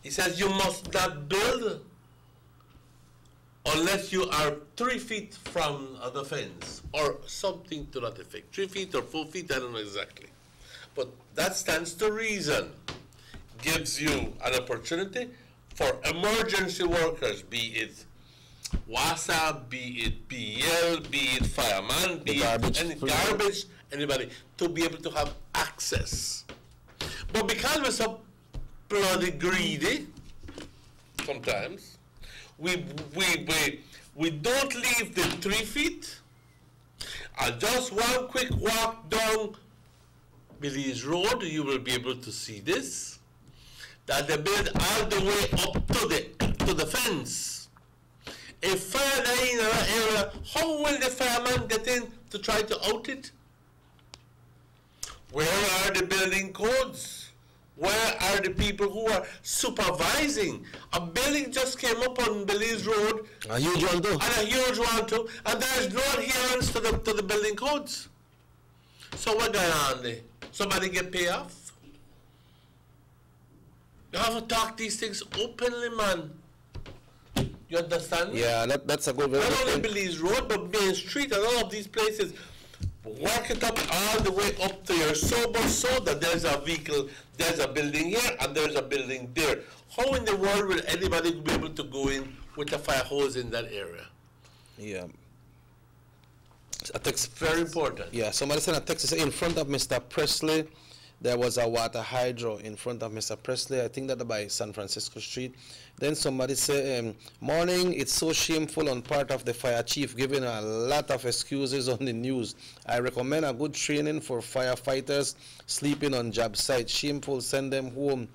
It says you must not build unless you are 3 feet from the fence or something to that effect. 3 feet or 4 feet, I don't know exactly. But that stands to reason. Gives you an opportunity for emergency workers, be it WASA, be it BL, be it fireman, be it any garbage, anybody, to be able to have access. But because we're so bloody greedy, sometimes, we don't leave the 3 feet, and just one quick walk down Belize Road, you will be able to see this, that they build all the way up to the fence. If fire in that area, how will the fireman get in to try to out it? Where are the building codes? Where are the people who are supervising? A building just came up on Belize Road. A huge one too. And a huge one too. And there is no adherence to the building codes. So what going on there? Somebody get paid off? You have to talk these things openly, man. You understand? Yeah, that's a good way. Not only Belize Road, but Main Street and all of these places. Work it up all the way up to your so that there's a vehicle, there's a building here, and there's a building there. How in the world will anybody be able to go in with a fire hose in that area? Yeah. It's very important. Yeah, somebody sent a text, in front of Mr. Presley, there was a water hydro in front of Mr. Presley, I think that by San Francisco Street. Then somebody said, morning, it's so shameful on part of the fire chief, giving a lot of excuses on the news. I recommend a good training for firefighters sleeping on job site. Shameful, send them home,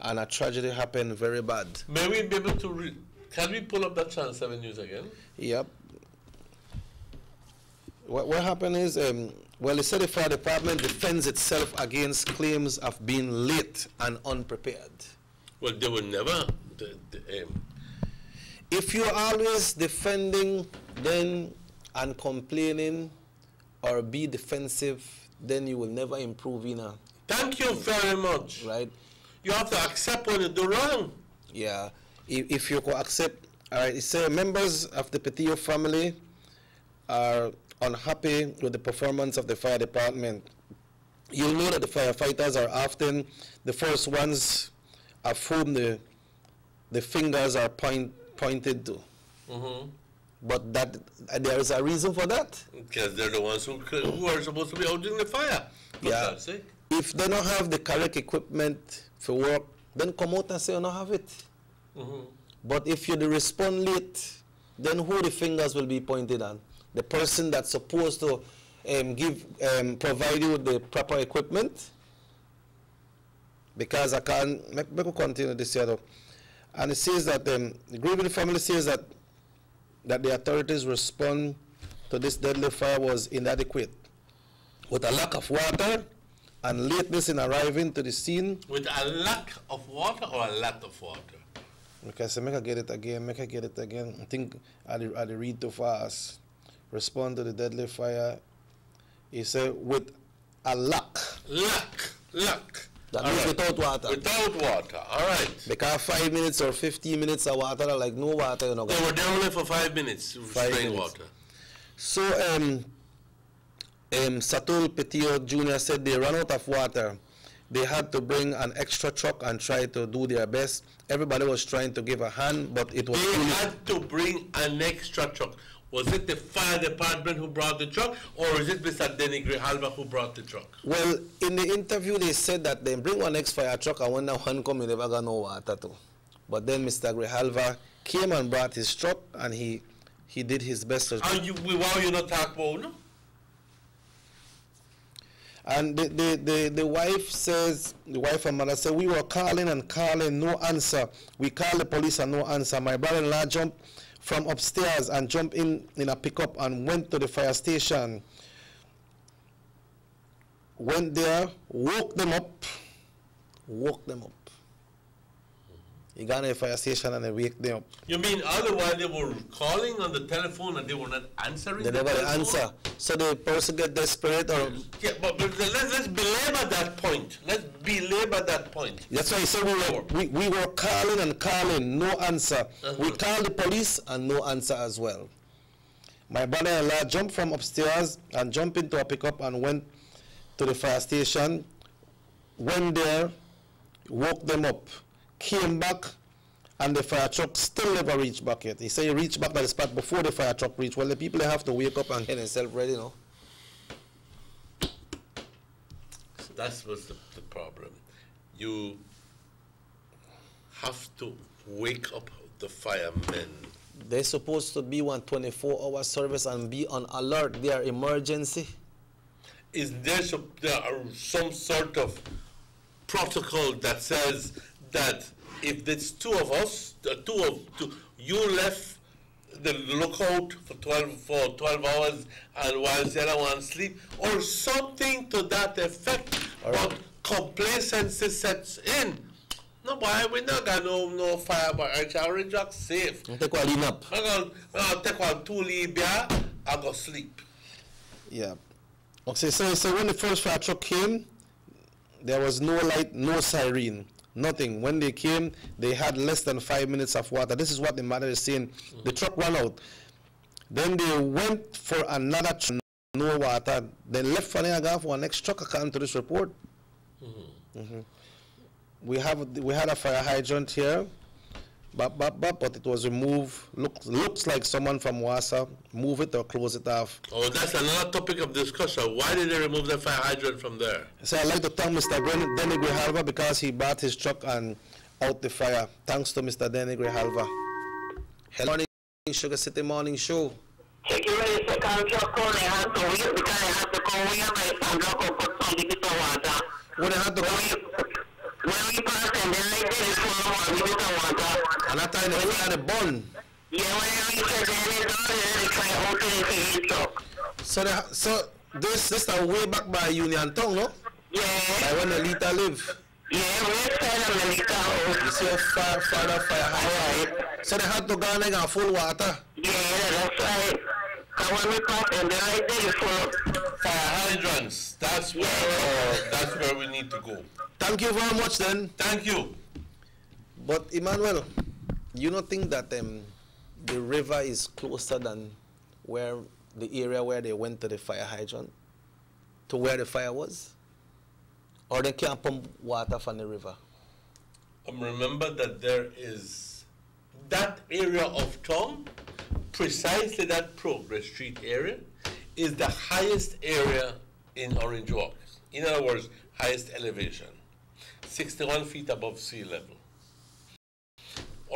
and a tragedy happened very bad. May we be able to can we pull up that Channel 7 news again? Yep. What happened is, well, the city fire department defends itself against claims of being late and unprepared. Well, they will never. If you're always defending then and complaining or be defensive, then you will never improve in a... Thank you very much. Right? You have to accept when you do wrong. Yeah. If you could accept... All right, it says members of the Petillo family are unhappy with the performance of the fire department. You'll know that the firefighters are often the first ones of whom the fingers are pointed to. Mm-hmm. But that there is a reason for that. Because they're the ones who are supposed to be out in the fire. Yeah. If they don't have the correct equipment for work, then come out and say you don't have it. Mm-hmm. But if you respond late, then who the fingers will be pointed at? The person that's supposed to provide you with the proper equipment? Because I can't, make me continue this here though. And it says that, the grieving family says that the authorities' response to this deadly fire was inadequate, with a lack of water and lateness in arriving to the scene. With a lack of water or a lot of water? Okay, so make I get it again, I think I read too fast. Respond to the deadly fire. He said with a lack. Lack. That means without water. Without water, all right. Because 5 minutes or 15 minutes of water, like no water, you know. They were there only for 5 minutes, spraying water. So, Satul Petio Jr. said they ran out of water. They had to bring an extra truck and try to do their best. Everybody was trying to give a hand, but it was... They had to bring an extra truck. Was it the fire department who brought the truck, or is it Mr. Denny Grijalva who brought the truck? Well, in the interview, they said that they bring one next fire truck, and when that one come, he never got no water too. But then Mr. Grijalva came and brought his truck, and he did his best. Why you not talk about no? And the wife says, the wife and mother said, we were calling, no answer. We called the police and no answer. My brother-in-law jumped from upstairs and jumped in a pickup and went to the fire station. Went there, woke them up. He got in the fire station and they waked them up. You mean otherwise they were calling on the telephone and they were not answering? They never answer. So the person get desperate or... Yeah, but let's belabor that point. That's why I said we were calling, no answer. We called the police and no answer as well. My brother-in-law jumped from upstairs and jumped into a pickup and went to the fire station. Went there, woke them up, came back, and the fire truck still never reached back yet. He said he reached back to the spot before the fire truck reached. Well, the people have to wake up and get themselves ready, you know. So that's what's the problem. You have to wake up the firemen. They're supposed to be on 24-hour service and be on alert. They are emergency. Is there some sort of protocol that says that if there's two of us, you left the lookout for 12 hours and while the other one sleep, or something to that effect, but complacency sets in. No, boy, we not got no fire, but I already just safe. Take one lean up. I'll take one 2 leave here, I'll go sleep. Yeah. Okay, so when the first fire truck came, there was no light, no siren, nothing. When they came, they had less than 5 minutes of water. This is what the mother is saying. The truck ran out. Then they went for another truck, no water. Then left for for an next truck according to this report. We had a fire hydrant here, but it was removed. Looks like someone from WASA move it or close it off. Oh, that's another topic of discussion. Why did they remove the fire hydrant from there? So I'd like to thank Mr. Denny Grijalva because he brought his truck and out the fire. Thanks to Mr. Denny Grijalva. Hello, morning, Sugar City Morning Show. Take you ready to come truck on the hand to wheel because I have to go wheel my son drop up put some bit of water. When they had to when we pass and then like this for one bit of water. And that time they fire the bun. Yeah, when we said then they try out to the truck. So this is way back by Union Town, no? Yeah. By when the Lita live. Yeah, we're kind of the Lita house. You see how fire high. So they had to go and full water. Yeah, that's right. And when we pass and then like this for fire hydrants. That's where we need to go. Thank you very much then. Thank you. But Emmanuel, you don't think that the river is closer than where the area where they went to the fire hydrant, to where the fire was? Or they can't pump water from the river? Remember that there is that area of town, precisely that Progress Street area, is the highest area in Orange Walk. In other words, highest elevation, 61 feet above sea level.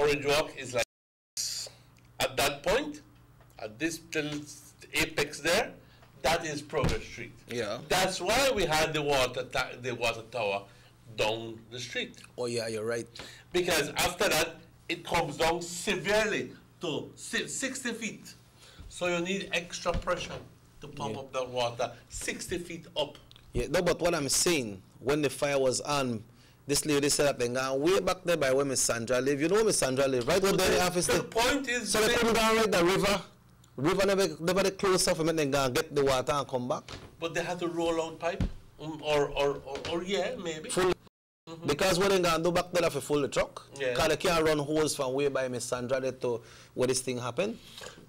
Orange Walk is like at that point, at this little apex there, that is Progress Street. Yeah. That's why we had the water tower down the street. Oh yeah, you're right. Because after that, it comes down severely to 60 feet. So you need extra pressure to pump up that water 60 feet up. Yeah, no, but what I'm saying, when the fire was on, this lady said that thing, way back there by where Miss Sandra live. You know where Miss Sandra live, right? Where the office. The point is, so they couldn't go right the river. River never close off and then go and get the water and come back. But they had to roll out pipe, or yeah, maybe. Full. Because what they gonna do back there if you full the truck? Yeah. Because they can't run hose from way by Miss Sandra there to where this thing happened.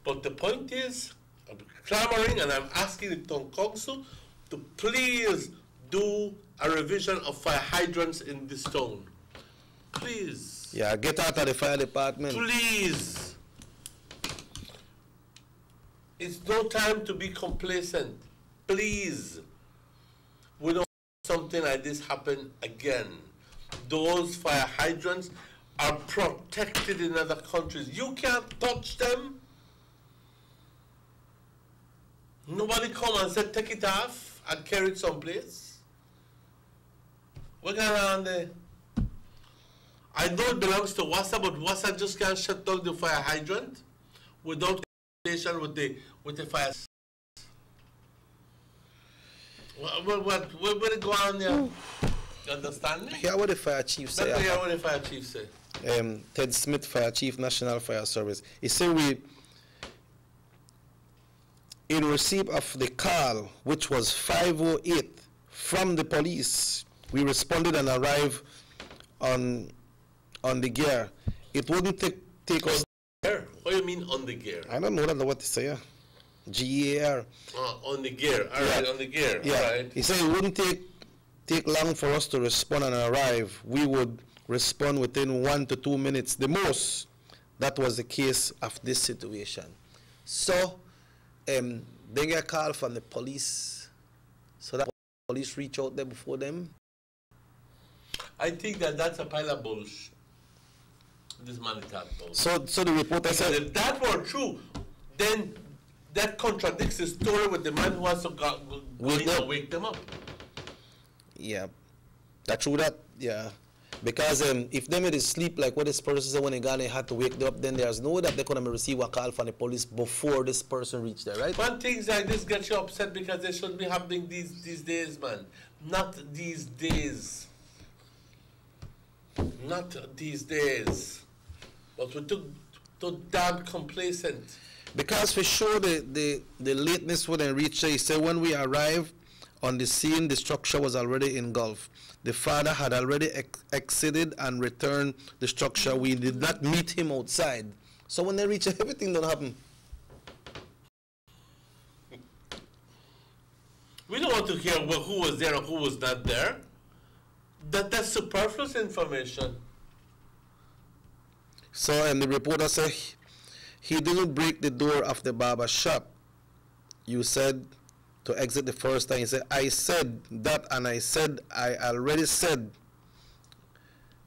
But the point is, I'm clamoring and I'm asking the town council to please do a revision of fire hydrants in this town. Please. Yeah, get out of the fire department. Please. It's no time to be complacent. Please. We don't want something like this happen again. Those fire hydrants are protected in other countries. You can't touch them. Nobody come and said take it off and carry it someplace. What going on there? I know it belongs to WASA, but WASA just can't shut down the fire hydrant without consultation with the fire. What go on there? You understand me? Hear what the fire chief said. Let me hear what the fire chief said. Ted Smith, Fire Chief, National Fire Service. He said in receipt of the call, which was 5:08 from the police, we responded and arrived on the gear. It wouldn't take us. What do you mean on the gear? I don't know what to say. GEAR. On the gear. All right, on the gear. Yeah. All right. He said it wouldn't take long for us to respond and arrive. We would respond within 1 to 2 minutes, the most. That was the case of this situation. So, they get a call from the police. So that police reach out there before them. I think that's a pile of bullshit. This man is talking about. So the reporter because said, if that were true, then that contradicts the story with the man who has to go in and wake them up. Yeah, that's true. That yeah, because if them is sleep like what this person said when they got, they had to wake them up. Then there's no way that they could have received a call from the police before this person reached there, right? One things like this get you upset because they should be happening these days, man. Not these days. Not these days. But we're too damn complacent. Because for sure the lateness wouldn't reach there. He said when we arrived on the scene, the structure was already engulfed. The father had already exited and returned the structure. We did not meet him outside. So when they reach, everything don't happen. We don't want to hear who was there or who was not there. That's superfluous information. So the reporter said he didn't break the door of the barber shop. You said to exit the first time. He said, I said that, and I already said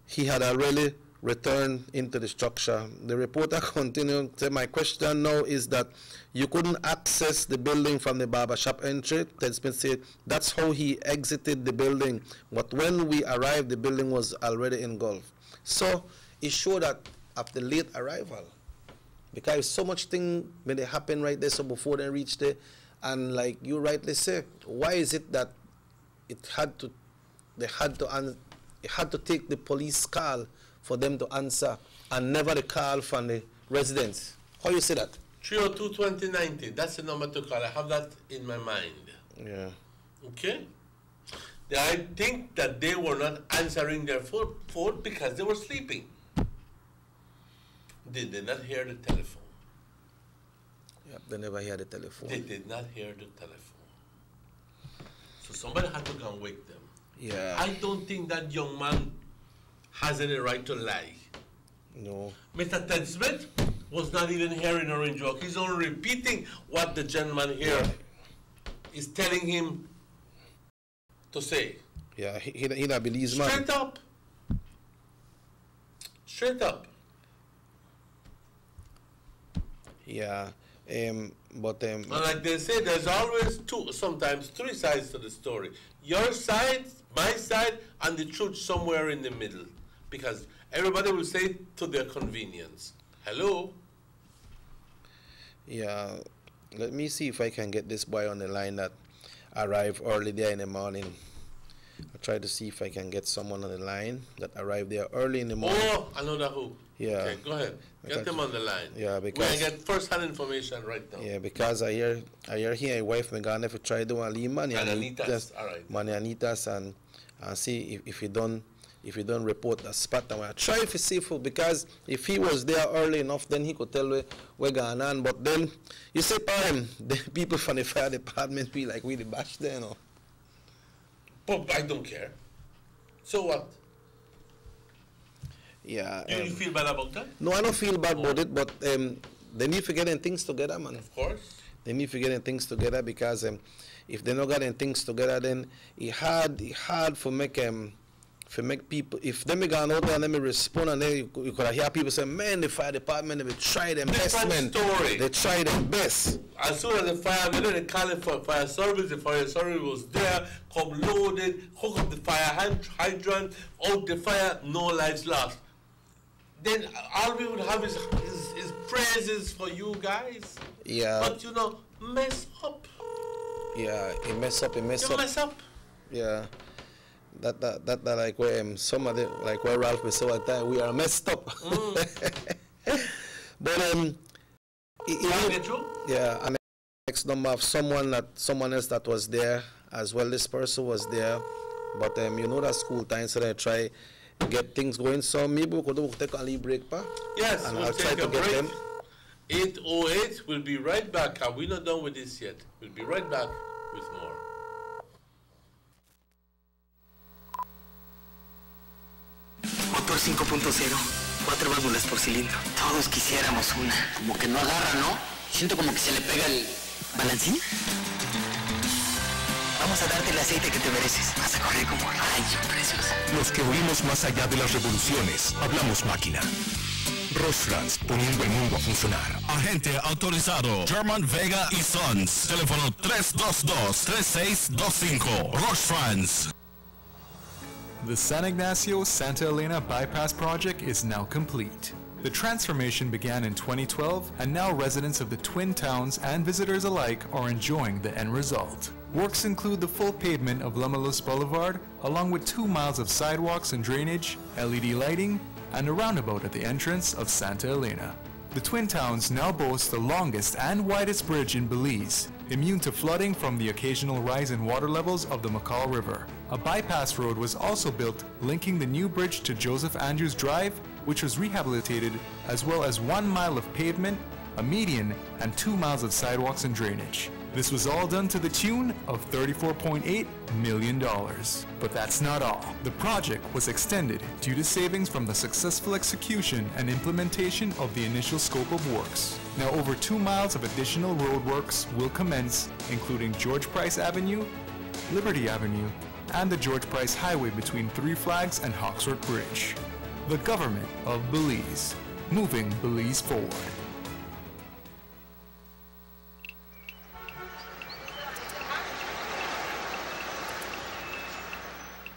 he had already returned into the structure. The reporter continued, said, my question now is that you couldn't access the building from the barber shop entry. Ted Smith said that's how he exited the building. But when we arrived, the building was already engulfed. So it showed that after late arrival, because so much thing when they happen right there, so before they reach there, and like you rightly say, why is it that they had to take the police call for them to answer and never the call from the residents? How you say that? 302-2090, that's the number to call. I have that in my mind. Yeah. Okay? I think that they were not answering their phone because they were sleeping. They did not hear the telephone. Yeah, they never hear the telephone. They did not hear the telephone. So somebody had to go and wake them. Yeah. I don't think that young man has any right to lie. No. Mr. Ted Smith was not even hearing Orange Walk. He's only repeating what the gentleman here is telling him to say. Yeah, he not believes man. Straight up. Straight up. Yeah. But and like they say, there's always sometimes three sides to the story. Your side, my side, and the truth somewhere in the middle. Because everybody will say to their convenience. Hello? Yeah. Let me see if I can get this boy on the line that arrived early there in the morning. I'll try to see if I can get someone on the line that arrived there early in the morning. Oh, another who? Yeah. Okay, go ahead. Get them on the line. Yeah, because we get first-hand information right now. Yeah, because I hear here wife me gonna if try do a leave money and Anita's, all right. Money Anita's and see if you don't report that spot. And I try to see if because if he was there early enough, then he could tell where going on. But then you see, the people from the fire department be like really bash there, you know. But I don't care. So what? Yeah. You feel bad about that? No, I don't feel bad about it, but they need to get in things together, man. Of course. They need to get in things together because if they not getting things together, then it hard for make people, if them gone out there and them respond and then you could hear people say, man, the fire department, they try their best, man. Story. They try their best. As soon as the firemen, they call it for fire service, the fire service was there, come loaded, hook up the fire hydrant, out the fire, no lives lost. Then all we would have is praises for you guys. Yeah. But you know, mess up. Yeah, it mess up. Mess up. Yeah. That like where some of the like where Ralph was so at that we are messed up. But yeah, and next number of someone else that was there as well. This person was there, but you know that school time, so they try get things going. So maybe we could take a leave break, pa? Yes, and we'll I'll try take to a get break. them. 8:08. We'll be right back. We're not done with this yet. We'll be right back with more. Motor 5.0, 4 válvulas por cilindro. Todos quisiéramos una. Como que no agarra, ¿no? Siento como que se le pega el balancín. Vamos a darte el aceite que te mereces. Vas a correr como rayo, preciosa. Los que oímos más allá de las revoluciones, hablamos máquina. Rosfrans, poniendo el mundo a funcionar. Agente autorizado German Vega y Sons. Teléfono 322-3625. Rosfrans. The San Ignacio-Santa Elena Bypass project is now complete. The transformation began in 2012, and now residents of the Twin Towns and visitors alike are enjoying the end result. Works include the full pavement of Lamalus Boulevard, along with 2 miles of sidewalks and drainage, LED lighting, and a roundabout at the entrance of Santa Elena. The Twin Towns now boast the longest and widest bridge in Belize, immune to flooding from the occasional rise in water levels of the McCall River. A bypass road was also built linking the new bridge to Joseph Andrews Drive, which was rehabilitated, as well as 1 mile of pavement, a median, and 2 miles of sidewalks and drainage. This was all done to the tune of $34.8 million. But that's not all. The project was extended due to savings from the successful execution and implementation of the initial scope of works. Now over 2 miles of additional road works will commence, including George Price Avenue, Liberty Avenue, and the George Price Highway between Three Flags and Hawksworth Bridge. The government of Belize, moving Belize forward.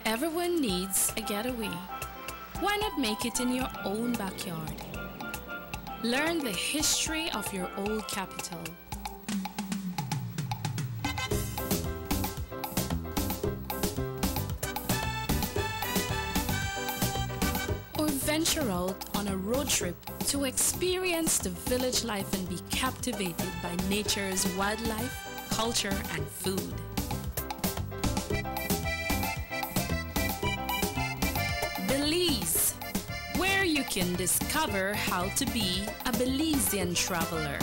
Everyone needs a getaway. Why not make it in your own backyard? Learn the history of your old capital. Or venture out on a road trip to experience the village life and be captivated by nature's wildlife, culture, and food. Belize, where you can discover how to be a Belizean traveler.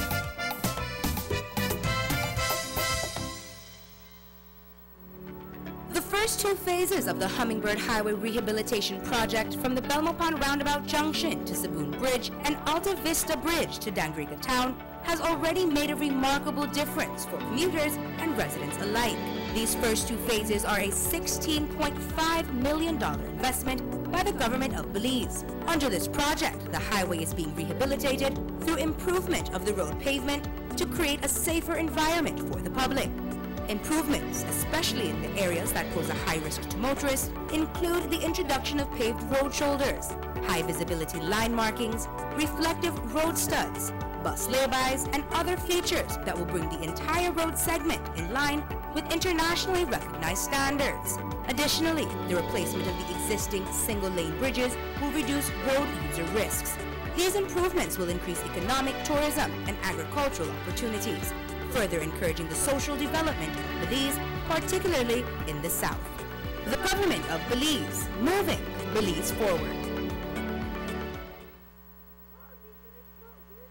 The first 2 phases of the Hummingbird Highway Rehabilitation Project from the Belmopan Roundabout Junction to Saboon Bridge and Alta Vista Bridge to Dangriga Town has already made a remarkable difference for commuters and residents alike. These first two phases are a $16.5 million investment by the government of Belize. Under this project, the highway is being rehabilitated through improvement of the road pavement to create a safer environment for the public. Improvements, especially in the areas that pose a high risk to motorists, include the introduction of paved road shoulders, high visibility line markings, reflective road studs, bus laybys, and other features that will bring the entire road segment in line with internationally recognized standards. Additionally, the replacement of the existing single-lane bridges will reduce road user risks. These improvements will increase economic, tourism, and agricultural opportunities, further encouraging the social development of Belize, particularly in the south. The government of Belize, moving Belize forward.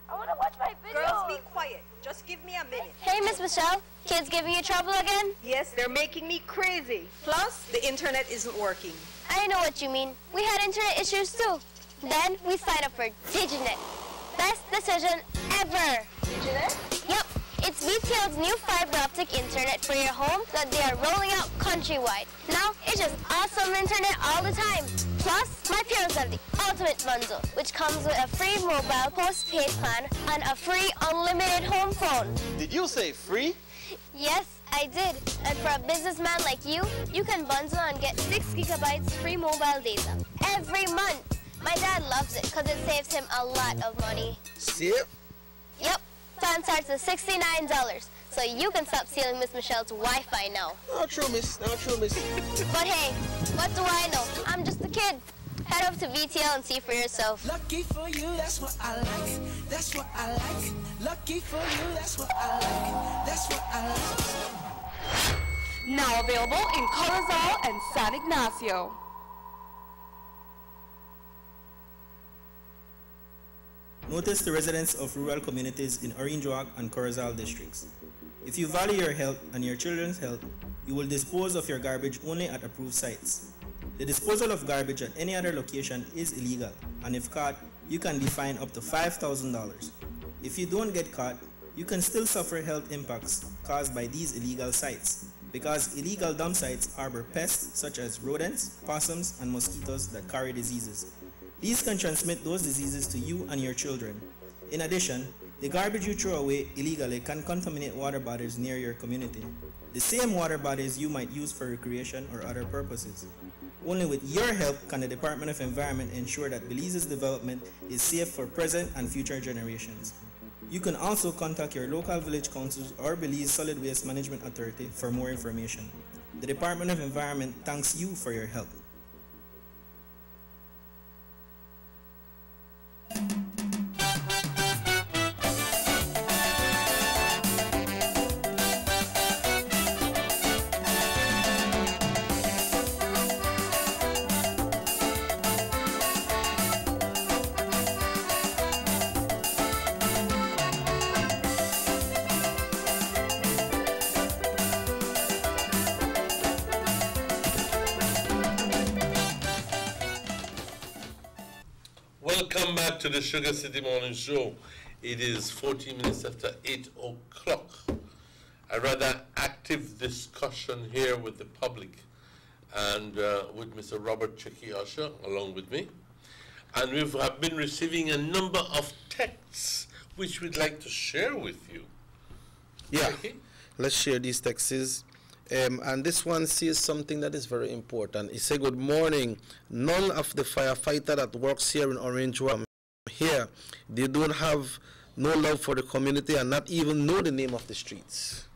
I want to watch my video. Girls, be quiet. Just give me a minute. Hey, Miss Michelle. Kids giving you trouble again? Yes, they're making me crazy. Plus, the internet isn't working. I know what you mean. We had internet issues too. Then we signed up for DigiNet. Best decision ever. DigiNet? Yep. It's VTL's new fiber optic internet for your home that they are rolling out countrywide. Now, it's just awesome internet all the time. Plus, my parents have the ultimate bundle, which comes with a free mobile postpaid plan and a free unlimited home phone. Did you say free? Yes, I did. And for a businessman like you, you can bundle and get 6 gigabytes free mobile data every month. My dad loves it because it saves him a lot of money. Save? Yep. Plan starts at $69, so you can stop stealing Miss Michelle's Wi-Fi now. Not true, miss. Not true, miss. But hey, what do I know? I'm just a kid. Head over to VTL and see for yourself. Lucky for you, that's what I like. That's what I like. Lucky for you, that's what I like. That's what I like. Now available in Corozal and San Ignacio. Notice the residents of rural communities in Orange Walk and Corozal districts. If you value your health and your children's health, you will dispose of your garbage only at approved sites. The disposal of garbage at any other location is illegal, and if caught, you can be fined up to $5,000. If you don't get caught, you can still suffer health impacts caused by these illegal sites, because illegal dump sites harbor pests such as rodents, possums, and mosquitoes that carry diseases. These can transmit those diseases to you and your children. In addition, the garbage you throw away illegally can contaminate water bodies near your community, the same water bodies you might use for recreation or other purposes. Only with your help can the Department of Environment ensure that Belize's development is safe for present and future generations. You can also contact your local village councils or Belize Solid Waste Management Authority for more information. The Department of Environment thanks you for your help. Welcome back to the Sugar City Morning Show. It is 14 minutes after 8 o'clock. A rather active discussion here with the public and with Mr. Robert Checky Usher along with me. And we have been receiving a number of texts which we'd like to share with you. Yeah, let's share these texts. And this one says something that is very important. It says, good morning. None of the firefighter that works here in Orange Walk here, they don't have no love for the community and not even know the name of the streets.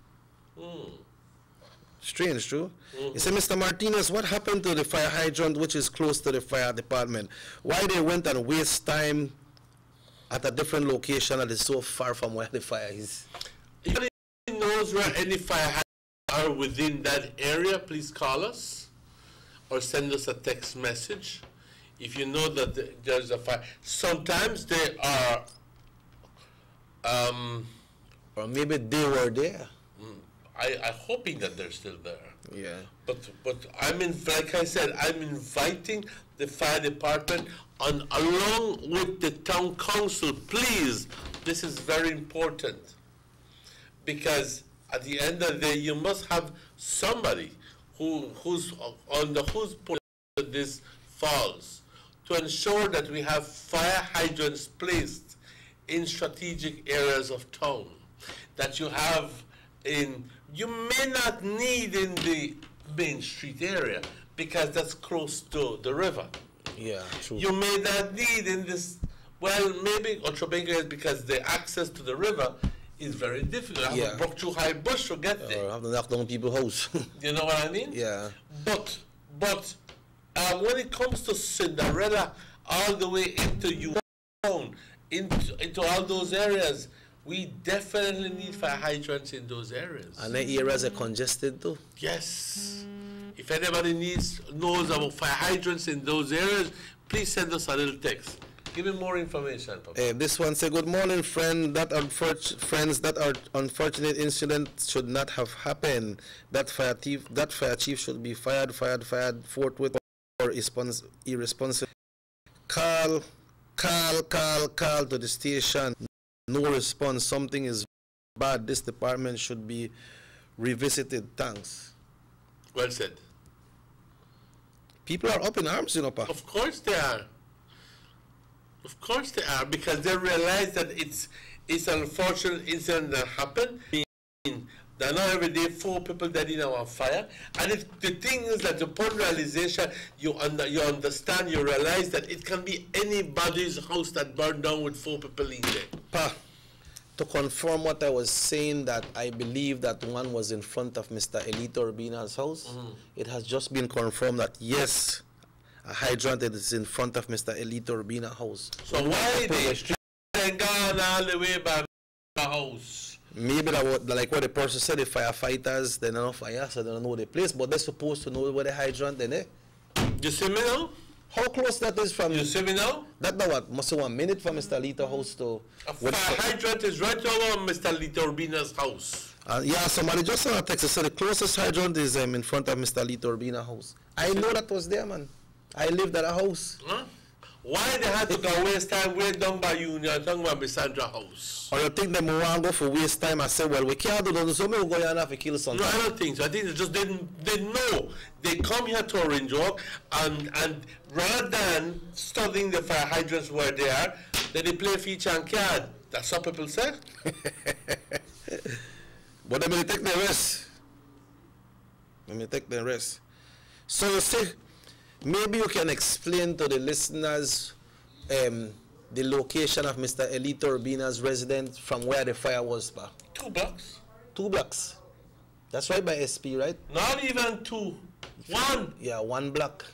Strange, true? It said, Mr. Martinez, what happened to the fire hydrant which is close to the fire department? Why they went and waste time at a different location that is so far from where the fire is? If anybody knows where any fire hydrants are within that area, please call us or send us a text message. If you know that there's a fire, sometimes they are, or maybe they were there. I'm hoping that they're still there. Yeah. But like I said, I'm inviting the fire department on along with the town council. Please, this is very important because at the end of the day, you must have somebody whose point this falls, to ensure that we have fire hydrants placed in strategic areas of town, that you have you may not need in the Main Street area because that's close to the river. Yeah, true. You may not need in this, well, maybe Otrobega is because the access to the river is very difficult. You have to walk through high bush to get there. Or have to knock down people's house. You know what I mean? Yeah. But when it comes to Cinderella, all the way into town, into all those areas, we definitely need fire hydrants in those areas. And the areas are congested too. Yes. If anybody knows about fire hydrants in those areas, please send us a little text. Give me more information, Papa. This one says, good morning, friends. That unfortunate incident should not have happened. That fire chief should be fired forthwith or irresponsible. Call to the station. No response. Something is bad. This department should be revisited. Thanks. Well said. People are up in arms, you know, Pa. Of course they are. Of course they are, because they realize that it's an unfortunate incident that happened. That not every day 4 people dead in our fire. And the thing is that upon realization, you understand, you realize that it can be anybody's house that burned down with 4 people in there. Pa, to confirm what I was saying, that I believe that one was in front of Mr. Elito Urbina's house, it has just been confirmed that yes, a hydrant is in front of Mr. Elito Urbina's house. So why they gone all the way by the house? Maybe that like what the person said, the firefighters, they don't know fire, so they don't know the place, but they're supposed to know where the hydrant is. You see me now? How close that is from? You see me now? That what? Must be 1 minute from Mr. Lito's house to... A fire hydrant is right over Mr. Lito Urbina's house. Yeah, somebody just sent a text. They said the closest hydrant is in front of Mr. Lito Urbina's house. I know that was there, man. I lived at a house. Huh? Why they had to go waste time way down by Union, talking about Miss Sandra house? Or you think they want to go for waste time? I said, well, we can't do that, so we go here and have to kill something. No, I don't think so. I think they just didn't know. They come here to Orange Walk, and rather than studying the fire hydrants where they are, then they play feature and card. That's what people say. But let me take the rest. Let me take the rest. So you see, maybe you can explain to the listeners the location of Mr. Elito Urbina's residence from where the fire was, Pa. 2 blocks. 2 blocks. That's right by SP, right? Not even 2. 1. Yeah, 1 block.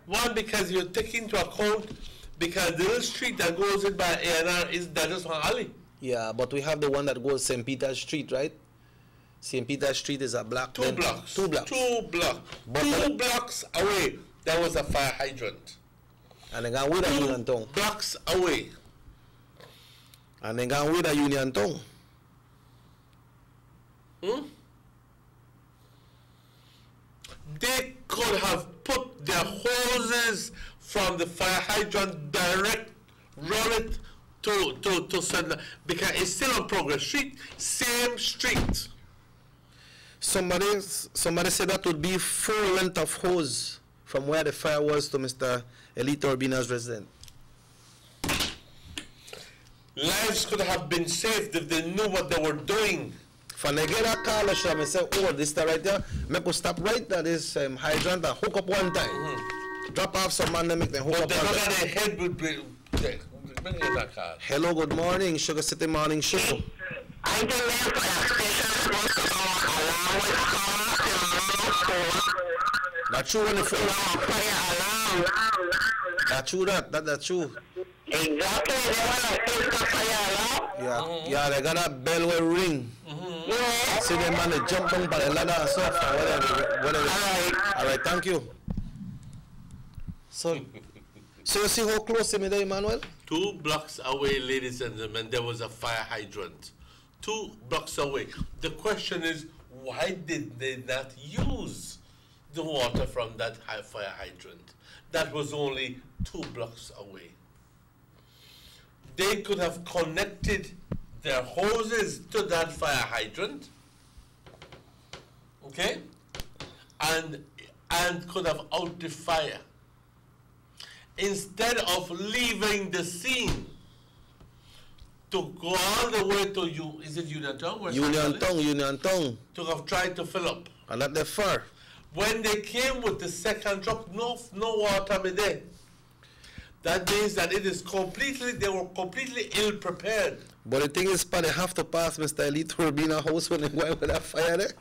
1, because you take into account, because the little street that goes in by A&R is that just one alley. Yeah, but we have the one that goes St. Peter's Street, right? St. Peter's Street is a block. 2 blocks. 2 blocks. 2 blocks. 2 blocks away, there was a fire hydrant. And then with a Union Town. Blocks away. And then with a Union Town. They could have put their hoses from the fire hydrant direct, run it to Sandra, because it's still on Progress Street, same street. Somebody said that would be full length of hose from where the fire was to Mr. Elito Urbina's residence. Lives could have been saved if they knew what they were doing. When I get a call, I say, oh, this right there, I could stop right at this hydrant and hook up one time. Drop off some man and make them hook up one time. Their head would be... Hello, good morning, Sugar City Morning Show. I demand for that station That's true on the phone. That's true, that's true. Exactly, they want to take the fire alarm. Yeah, they got a bell will ring. See them man, they jump down by the ladder and stuff. Whatever. All right, thank you. So you see how close to me there, Emmanuel? 2 blocks away, ladies and gentlemen, there was a fire hydrant. 2 blocks away. The question is, why did they not use the water from that fire hydrant? That was only 2 blocks away. They could have connected their hoses to that fire hydrant okay, and could have out the fire. Instead of leaving the scene to go all the way to Union Town? Union Town. To have tried to fill up. And not that far. When they came with the second truck, no water be there. That means that they were completely ill prepared. But the thing is, they have to pass Mr. Elite Turbina house when they go with that fire there.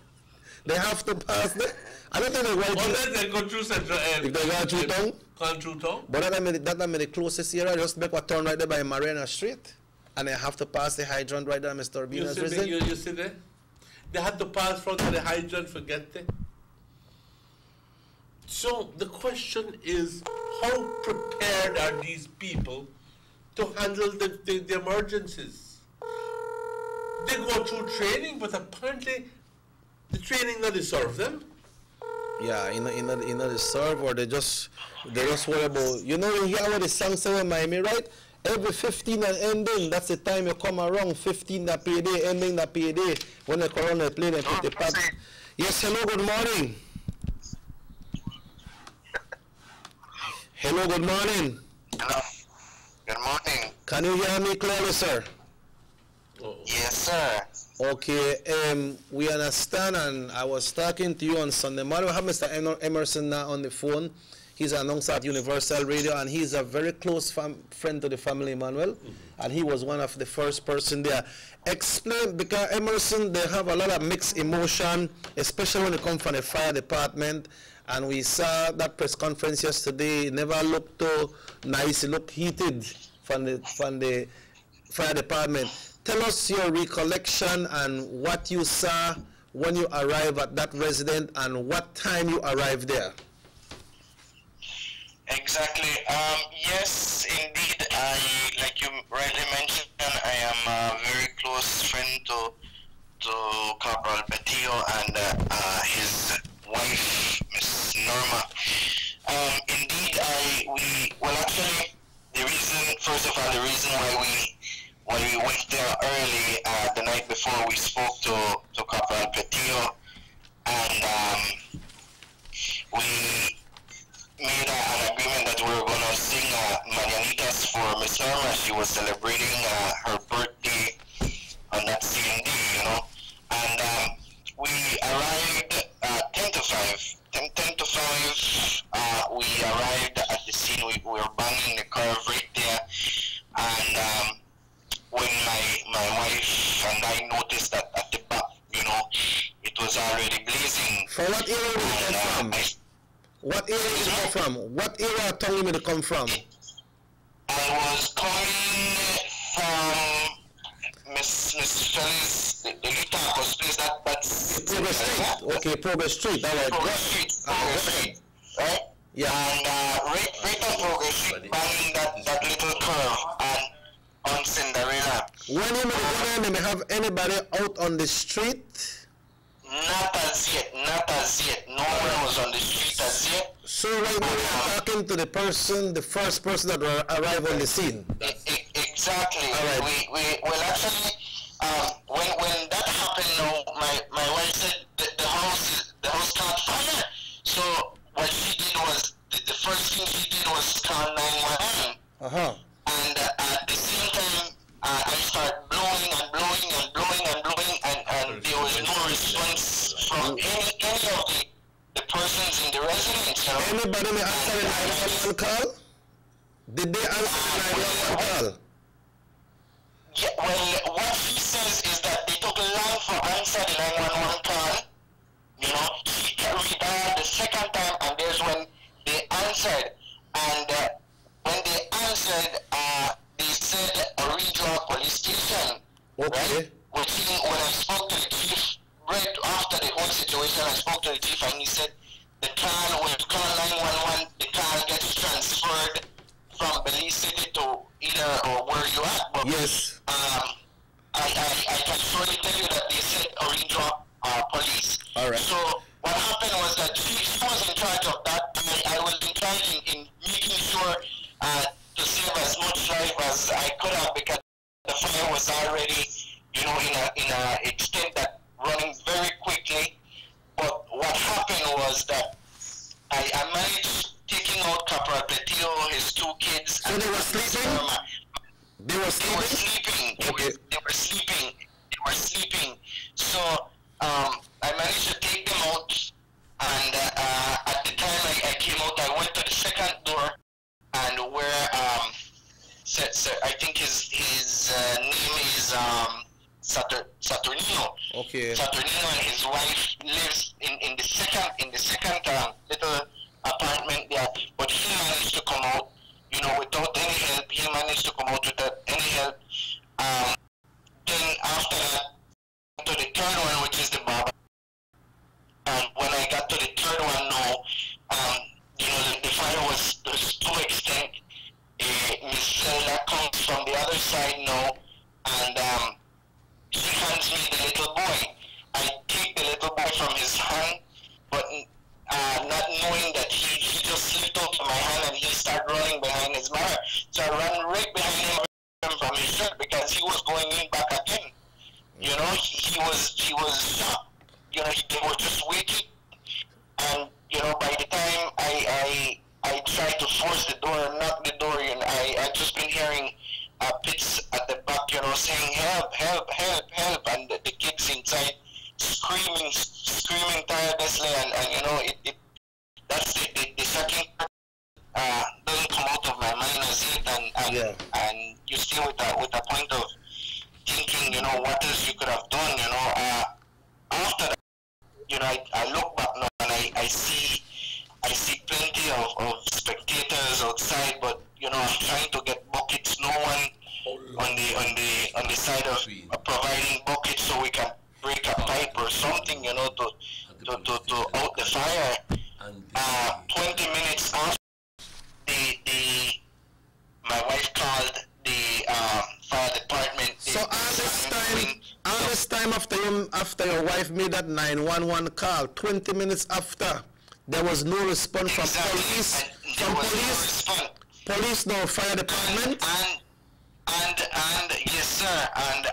They have to pass there. I don't think they go unless they go through Central End. If they go through town? Go through town. But that mean the closest area, just make a turn right there by Marina Street. And they have to pass the hydrant right there, Mr. Turbina's residence. You see there? They had to pass front of the hydrant, forget it. So the question is, how prepared are these people to handle the emergencies? They go through training, but apparently the training not serve them. Yeah, in the serve, or they just worry about, you know, you hear what the song say in Miami, right? Every 15 and ending, that's the time you come around. 15 that payday, ending that payday. When they come on the plane and put the pad. Yes, hello, good morning. Hello, good morning. Hello. Good morning. Can you hear me clearly, sir? Yes, sir. Okay, we understand, and I was talking to you on Sunday morning. We have Mr. Emerson now on the phone. He's an announcer at Universal Radio, and he's a very close friend to the family, Emmanuel, and he was one of the first person there. Explain, because Emerson, they have a lot of mixed emotion, especially when it comes from the fire department, and we saw that press conference yesterday. It never looked too nice, it looked heated from the fire department. Tell us your recollection and what you saw when you arrived at that residence and what time you arrived there. Exactly. Yes, indeed. Like you rightly mentioned, I am a very close friend to Corporal Petillo and his wife, Miss Norma. Indeed, actually, first of all, the reason why we went there early the night before, we spoke to Corporal Petillo, and we made an agreement that we were going to sing Mañanitas for Miss Norma. She was celebrating her birthday on that same day, you know. And we arrived 10 to 5. 10 to 5, we arrived at the scene. We were banging the curve right there. And when my wife and I noticed that at the back, you know, it was already blazing. For what area did you come from? What area did you come from? What area of town did you come from? I was coming from Miss Phyllis, the Litacos place. That's Progress Street. Okay, Progress Street. All right. Progress Street, right? Yeah. And right on Progress Street, banging that little curve and on Cinderella. When you may have anybody out on the street? Not as yet. No one was on the street as yet. So right now you're talking to the first person that arrived on the scene. Exactly. All right. Well, actually, when that happened, my wife said the house caught fire. So what she did was the first thing she did was call 911. And at the same time, I started blowing, and there was no response from any of the persons in the residence. You know? Anybody may answer the 911 call? Did they answer the 911 call? Yeah, well, what she says is that they took long for answer the 911 call. You know, she redialed the second time, and there's when they answered. And when they answered, they said Orange Walk Police Station. Okay. Right? Which when I spoke to the chief, right after the whole situation, I spoke to the chief, and he said the call, when you call 911, the call gets transferred from Belize City to either or where you at. But, yes. I can surely tell you that they said Orange Walk Police. All right. So what happened was that she was in charge of that. I was in charge in making sure to save as much life as I could have, because the fire was already, you know, in a extent that running very quickly. But I think his name is Saturnino. Okay. Saturnino and his wife lives in the second little apartment there. But he managed to come out, without any help. He managed to come out without any help. Then after that, to the third one, which is the barber. And when I got to the third one now, the fire was to extent. Miss Zelda comes from the other side now, and she hands me the little boy. I take the little boy from his hand, but not knowing that he just slipped out of my hand and he started running behind his mother. So I ran right behind him from his shirt because he was going in back again. He was shocked. They were just waiting, and by the time I tried to force the door and knock the door, I just been hearing Pitts at the back, saying help, help, help, help, and the kids inside screaming tirelessly, and that's the second doesn't come out of my mind as it, and you stay with a point of thinking, what else you could have done, after that, I look back now and I see plenty of spectators outside, but I'm trying to get buckets. No one on the side of providing buckets so we can break a pipe or something, to out the fire. 20 minutes after, my wife called the fire department. So all this time after your wife made that 911 call, 20 minutes after, there was no response from police. Police, no fire department. And yes, sir. And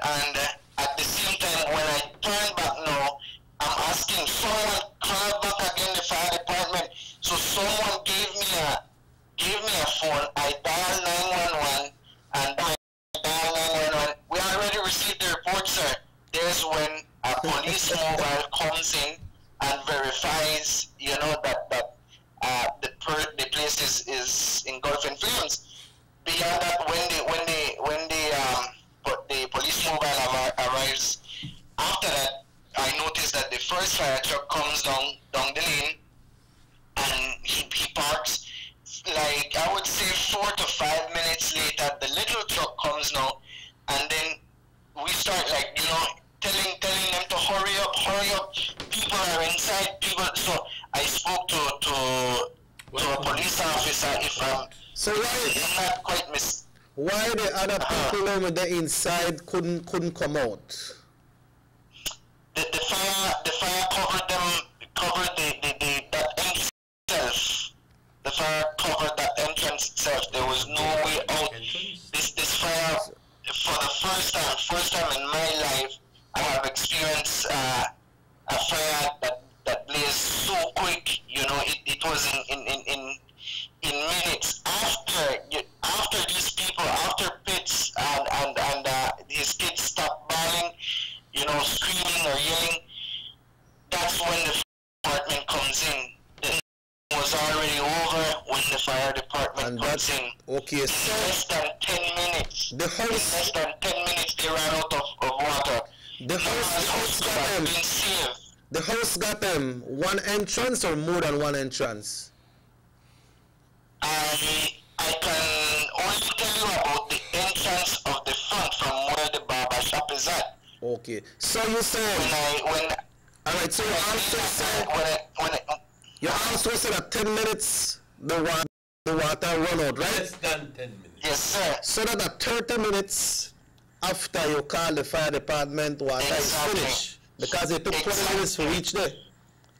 at the same time, when I turn back now, I'm asking someone call back again the fire department. So someone gave me a phone. I dialed 911 and I dialed 911. We already received the report, sir. There's when a police mobile comes in and verifies, that the place is engulfed in flames. Beyond that, when the police mobile arrives, after that, I noticed that the first fire truck comes down the lane, and he parks. Like, I would say 4 to 5 minutes later, the little truck comes now, and then we start telling them to hurry up. People are inside. So I spoke to a police officer. I'm not quite why the other people over there inside couldn't come out? The fire covered that entrance itself. The fire covered that entrance itself. There was no way out. This fire, for the first time in my life, I have experienced a fire that blazed so quick. It was in minutes after these people, after Pitts and his kids stopped bawling, screaming or yelling. That's when the fire department comes in. It was already over when the fire department comes in. Okay, so in less than 10 minutes. In less than 10 minutes, they ran out of water. The house got them one entrance or more than one entrance? I can only tell you about the entrance of the front from where the barber shop is at. Okay, so you said alright, so your answer said at 10 minutes the water run out, right? Less than 10 minutes. Yes, sir. So that at 30 minutes after you call the fire department, water is finished. Because it took 20 minutes to reach there.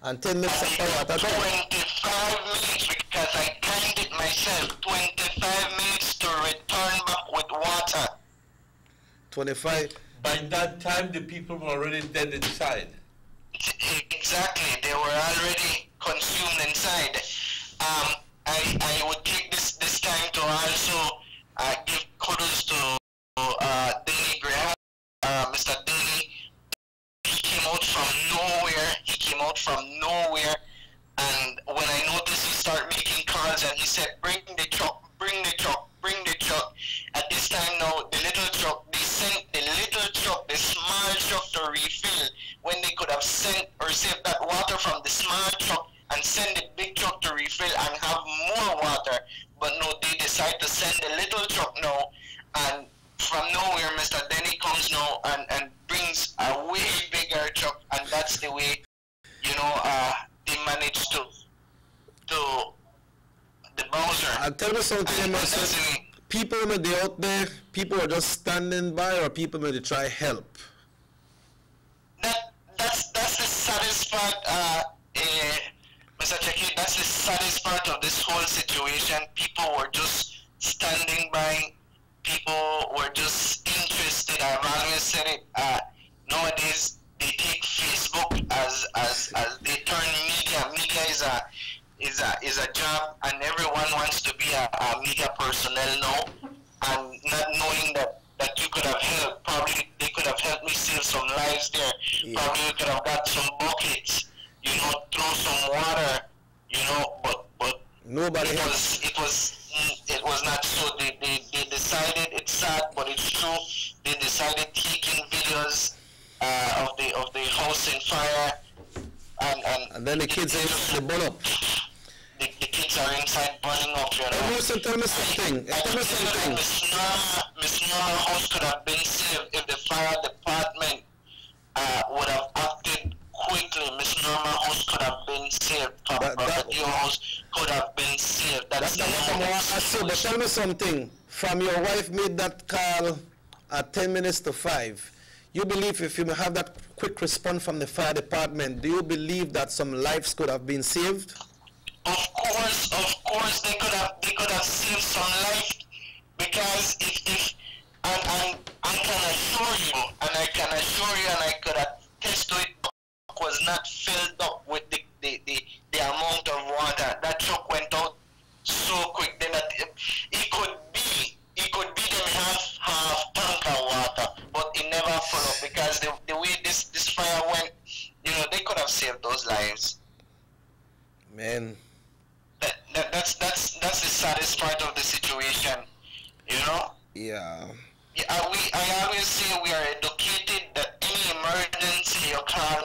And 10 minutes after water. 25 minutes, because I timed it myself. 25 minutes to return back with water. 25. By that time, the people were already dead inside. Exactly. They were already consumed inside. I would take this time to also give kudos to Danny Graham, Mr. Danny. He came out from nowhere, and when I noticed he started making calls and he said, bring the truck. At this time now, and from nowhere, Mr. Denny comes now and brings a way bigger truck, and that's the way, you know, they managed to the Bowser. I'll tell you something, people when they out there, people are just standing by, or people when they try help. That's the saddest part, Mr. Jackie. That's the saddest part of this whole situation. People were just standing by. People were just interested. I've always said it. Nowadays, they take Facebook as they turn media. Media is a job, and everyone wants to be a media personnel now. And not knowing that you could have helped. Probably they could have helped me save some lives there. Yeah. Probably we could have got some buckets, you know, throw some water, you know. But nobody. It was not so. They decided, it's sad, but it's true. They decided taking videos of the house in fire, and then the kids are burn up. The kids are inside burning up. You know. Tell me something. Miss Norma house could have been saved if the fire department would have acted quickly. Miss Norma house could have been saved. Your house could have been saved. But tell me something. From your wife made that call at 10 minutes to 5. You believe if you have that quick response from the fire department, do you believe that some lives could have been saved? Of course, they could have saved some life, because if and I can assure you, and I could attest to it, was not filled up with the amount of water. That truck went out so quick. Then it could be them half tank of water, but it never full up, because the way this fire went, you know, they could have saved those lives. Man. That's the saddest part of the situation, you know. Yeah. I always say we are educated that any emergency you call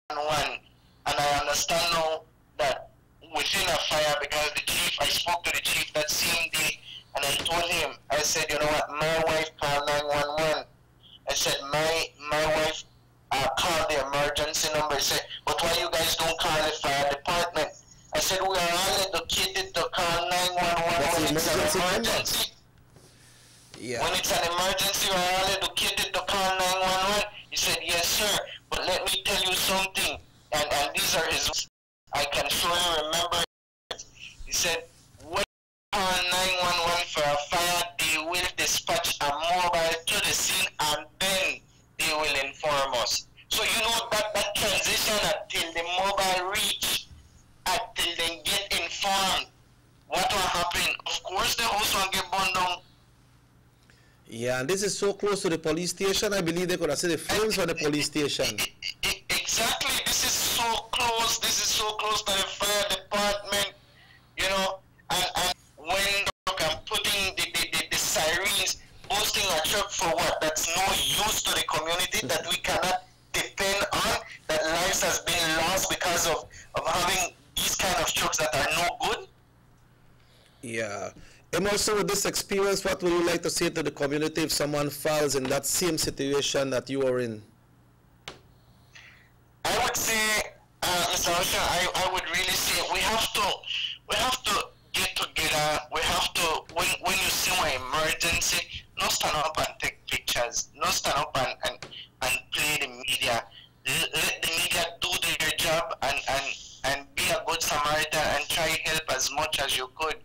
111, and I understand now that within a fire, because I spoke to the chief that same day, and I told him, I said, you know what, my wife called 911. I said, my wife called the emergency number. I said, but why you guys don't call the fire department? I said, we are all educated to call 911 when it's an emergency. Yeah. When it's an emergency, we are all educated to call 911. He said, yes, sir. But let me tell you something. And these are his words. I can surely remember it. He said, when you call 911 for a fire, they will dispatch a mobile to the scene, and then they will inform us. So you know that transition until the mobile reach, until they get informed what will happen. Of course, the house will get burned down. Yeah, and this is so close to the police station. I believe they could have seen the flames from the police station. Exactly. This is so close. This is so close to the fire department. You know, and when I'm putting the sirens, boosting a truck for what? That's no use to the community, that we cannot depend on, that lives has been lost because of having these kind of trucks that are no good. Yeah. And also with this experience, what would you like to say to the community if someone falls in that same situation that you are in? I would say, Mr. Usher, I would really say we have to get together. We have to, when you see an emergency, not stand up and take pictures, not stand up and play the media. Let the media do their job and be a good Samaritan and try to help as much as you could.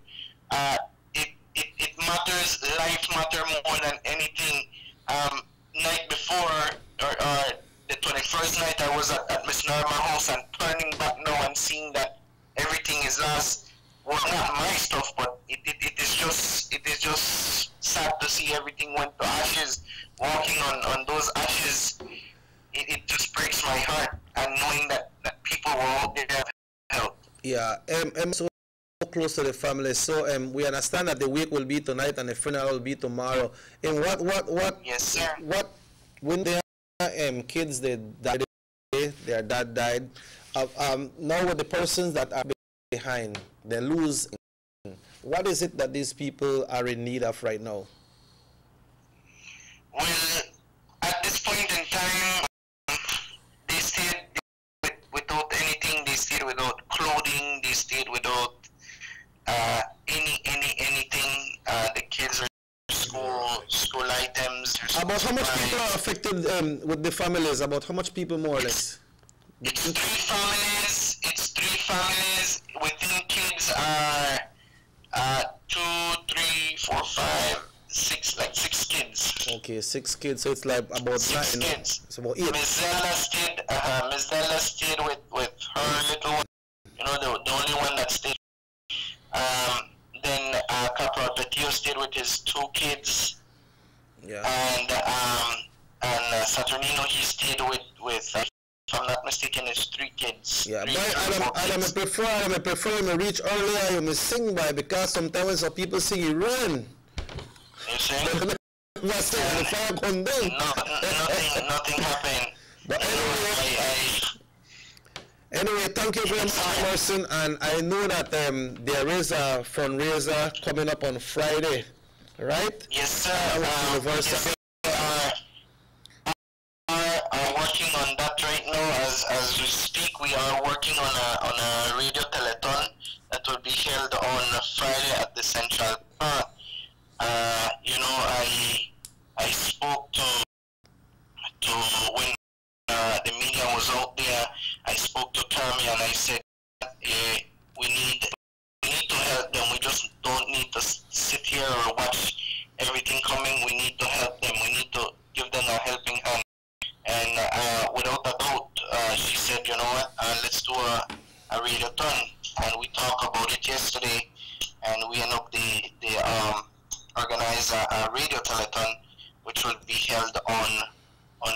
It matters, life matters more than anything. Night before, or the 21st night, I was at Miss Norma house, and turning back now and seeing that everything is lost. Well, not my stuff, but it is just sad to see everything went to ashes. Walking on those ashes, it just breaks my heart, and knowing that people were out there to help. Yeah, so close to the family. So we understand that the wake will be tonight and the funeral will be tomorrow. And what? Yes, sir. What when they are kids, they died, their dad died. Now with the persons that are behind, they lose. What is it that these people are in need of right now? Well, at this point in time, they stayed without anything. They stayed without clothing. They stayed without anything. The kids are school items. About how much people are affected with the families? About how much people, more or less? It's three families. Within kids are 2, 3, 4, 5, 6, like 6 kids. Okay, 6 kids. So it's like about 6 9. kids. It's about 8. Miss Zella stayed with her little one. You know, the only one that stayed. Then Corporal Petillo stayed with his 2 kids. Yeah. And Saturnino, he stayed with if I'm not mistaken, his 3 kids. Yeah, but I prefer me reach earlier, you may sing by, because sometimes when some people sing, you run. You see? Nothing happened. But anyway, thank you very much, Emerson. And I know that there is a fundraiser coming up on Friday, right? Yes, sir. We are working on that right now. As we speak, we are working on a radio telethon that will be held on Friday at the Central Park. You know, I spoke to when the media was out there. I spoke to Tommy and I said, we need to help them. We just don't need to sit here or watch everything coming. We need to help them. We need to give them a helping hand. And without a doubt, she said, you know what, let's do a radiothon. And we talked about it yesterday, and we end up they organize a radio telethon, which will be held on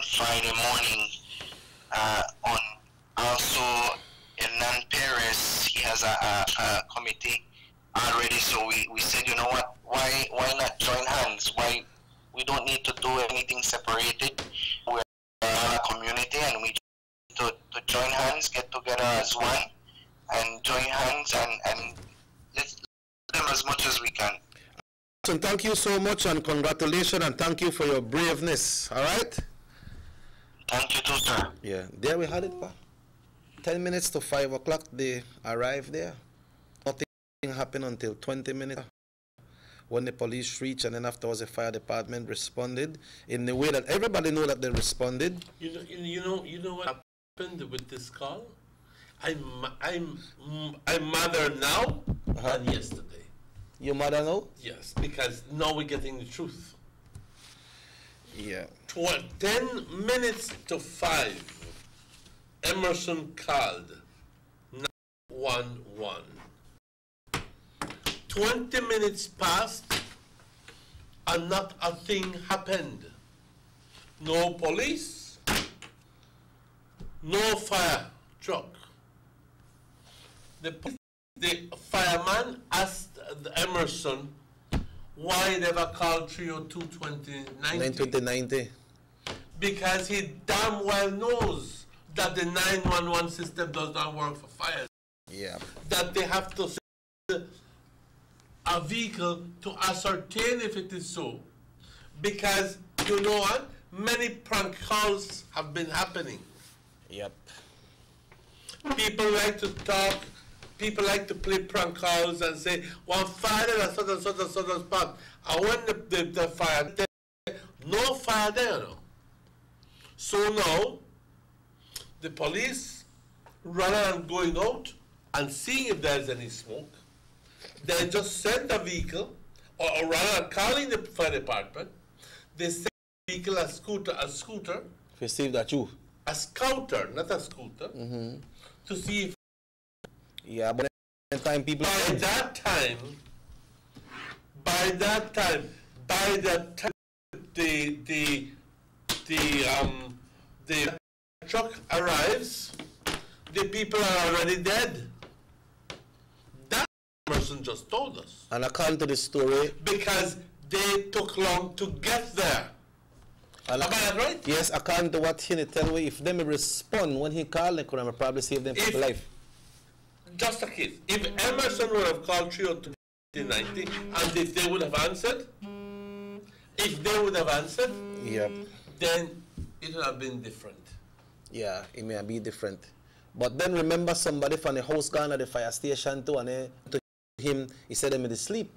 Friday morning. On also Hernan Perez, he has a committee already. So we said, you know what, why not join hands? Why we don't need to do anything separated. We're a community, and we need to join hands, get together as one, and join hands and let's do them as much as we can. So thank you so much, and congratulations, and thank you for your braveness. All right. Thank you too, sir. Yeah, there we had it, pa. 10 minutes to 5 o'clock, they arrived there. Nothing happened until 20 minutes. When the police reached, and then afterwards the fire department responded in the way that everybody knew that they responded. You know what happened with this call? I'm mother now than yesterday. Your mother now? Yes, because now we're getting the truth. Yeah. 10 minutes to 5, Emerson called 911. 20 minutes passed and not a thing happened. No police, no fire truck. The fireman asked Emerson why never called 302-2090. Because he damn well knows that the 911 system does not work for fires. Yeah. That they have to send a vehicle to ascertain if it is so. Because, you know what? Many prank calls have been happening. Yep. People like to talk. People like to play prank calls and say, one fire at a certain spot. And when the fire there, no fire there, no. So now, the police, rather than going out and seeing if there's any smoke, they just send a vehicle, or rather than calling the fire department, they send a vehicle, a scooter. Perceive that you? A scouter, not a scooter, to see if. Yeah, but at the time people. By that time, the truck arrives, the people are already dead. That person just told us. And according to the story, because they took long to get there. Am I right? Yes, according to what he tell me, if they may respond when he called, they could have probably saved them people's life. Just a case. If Emerson would have called 302-2090, and if they would have answered, Yep. then it would have been different. Yeah, it may be different. But then remember somebody from the house gone at the fire station too, and to him, he said them in the sleep.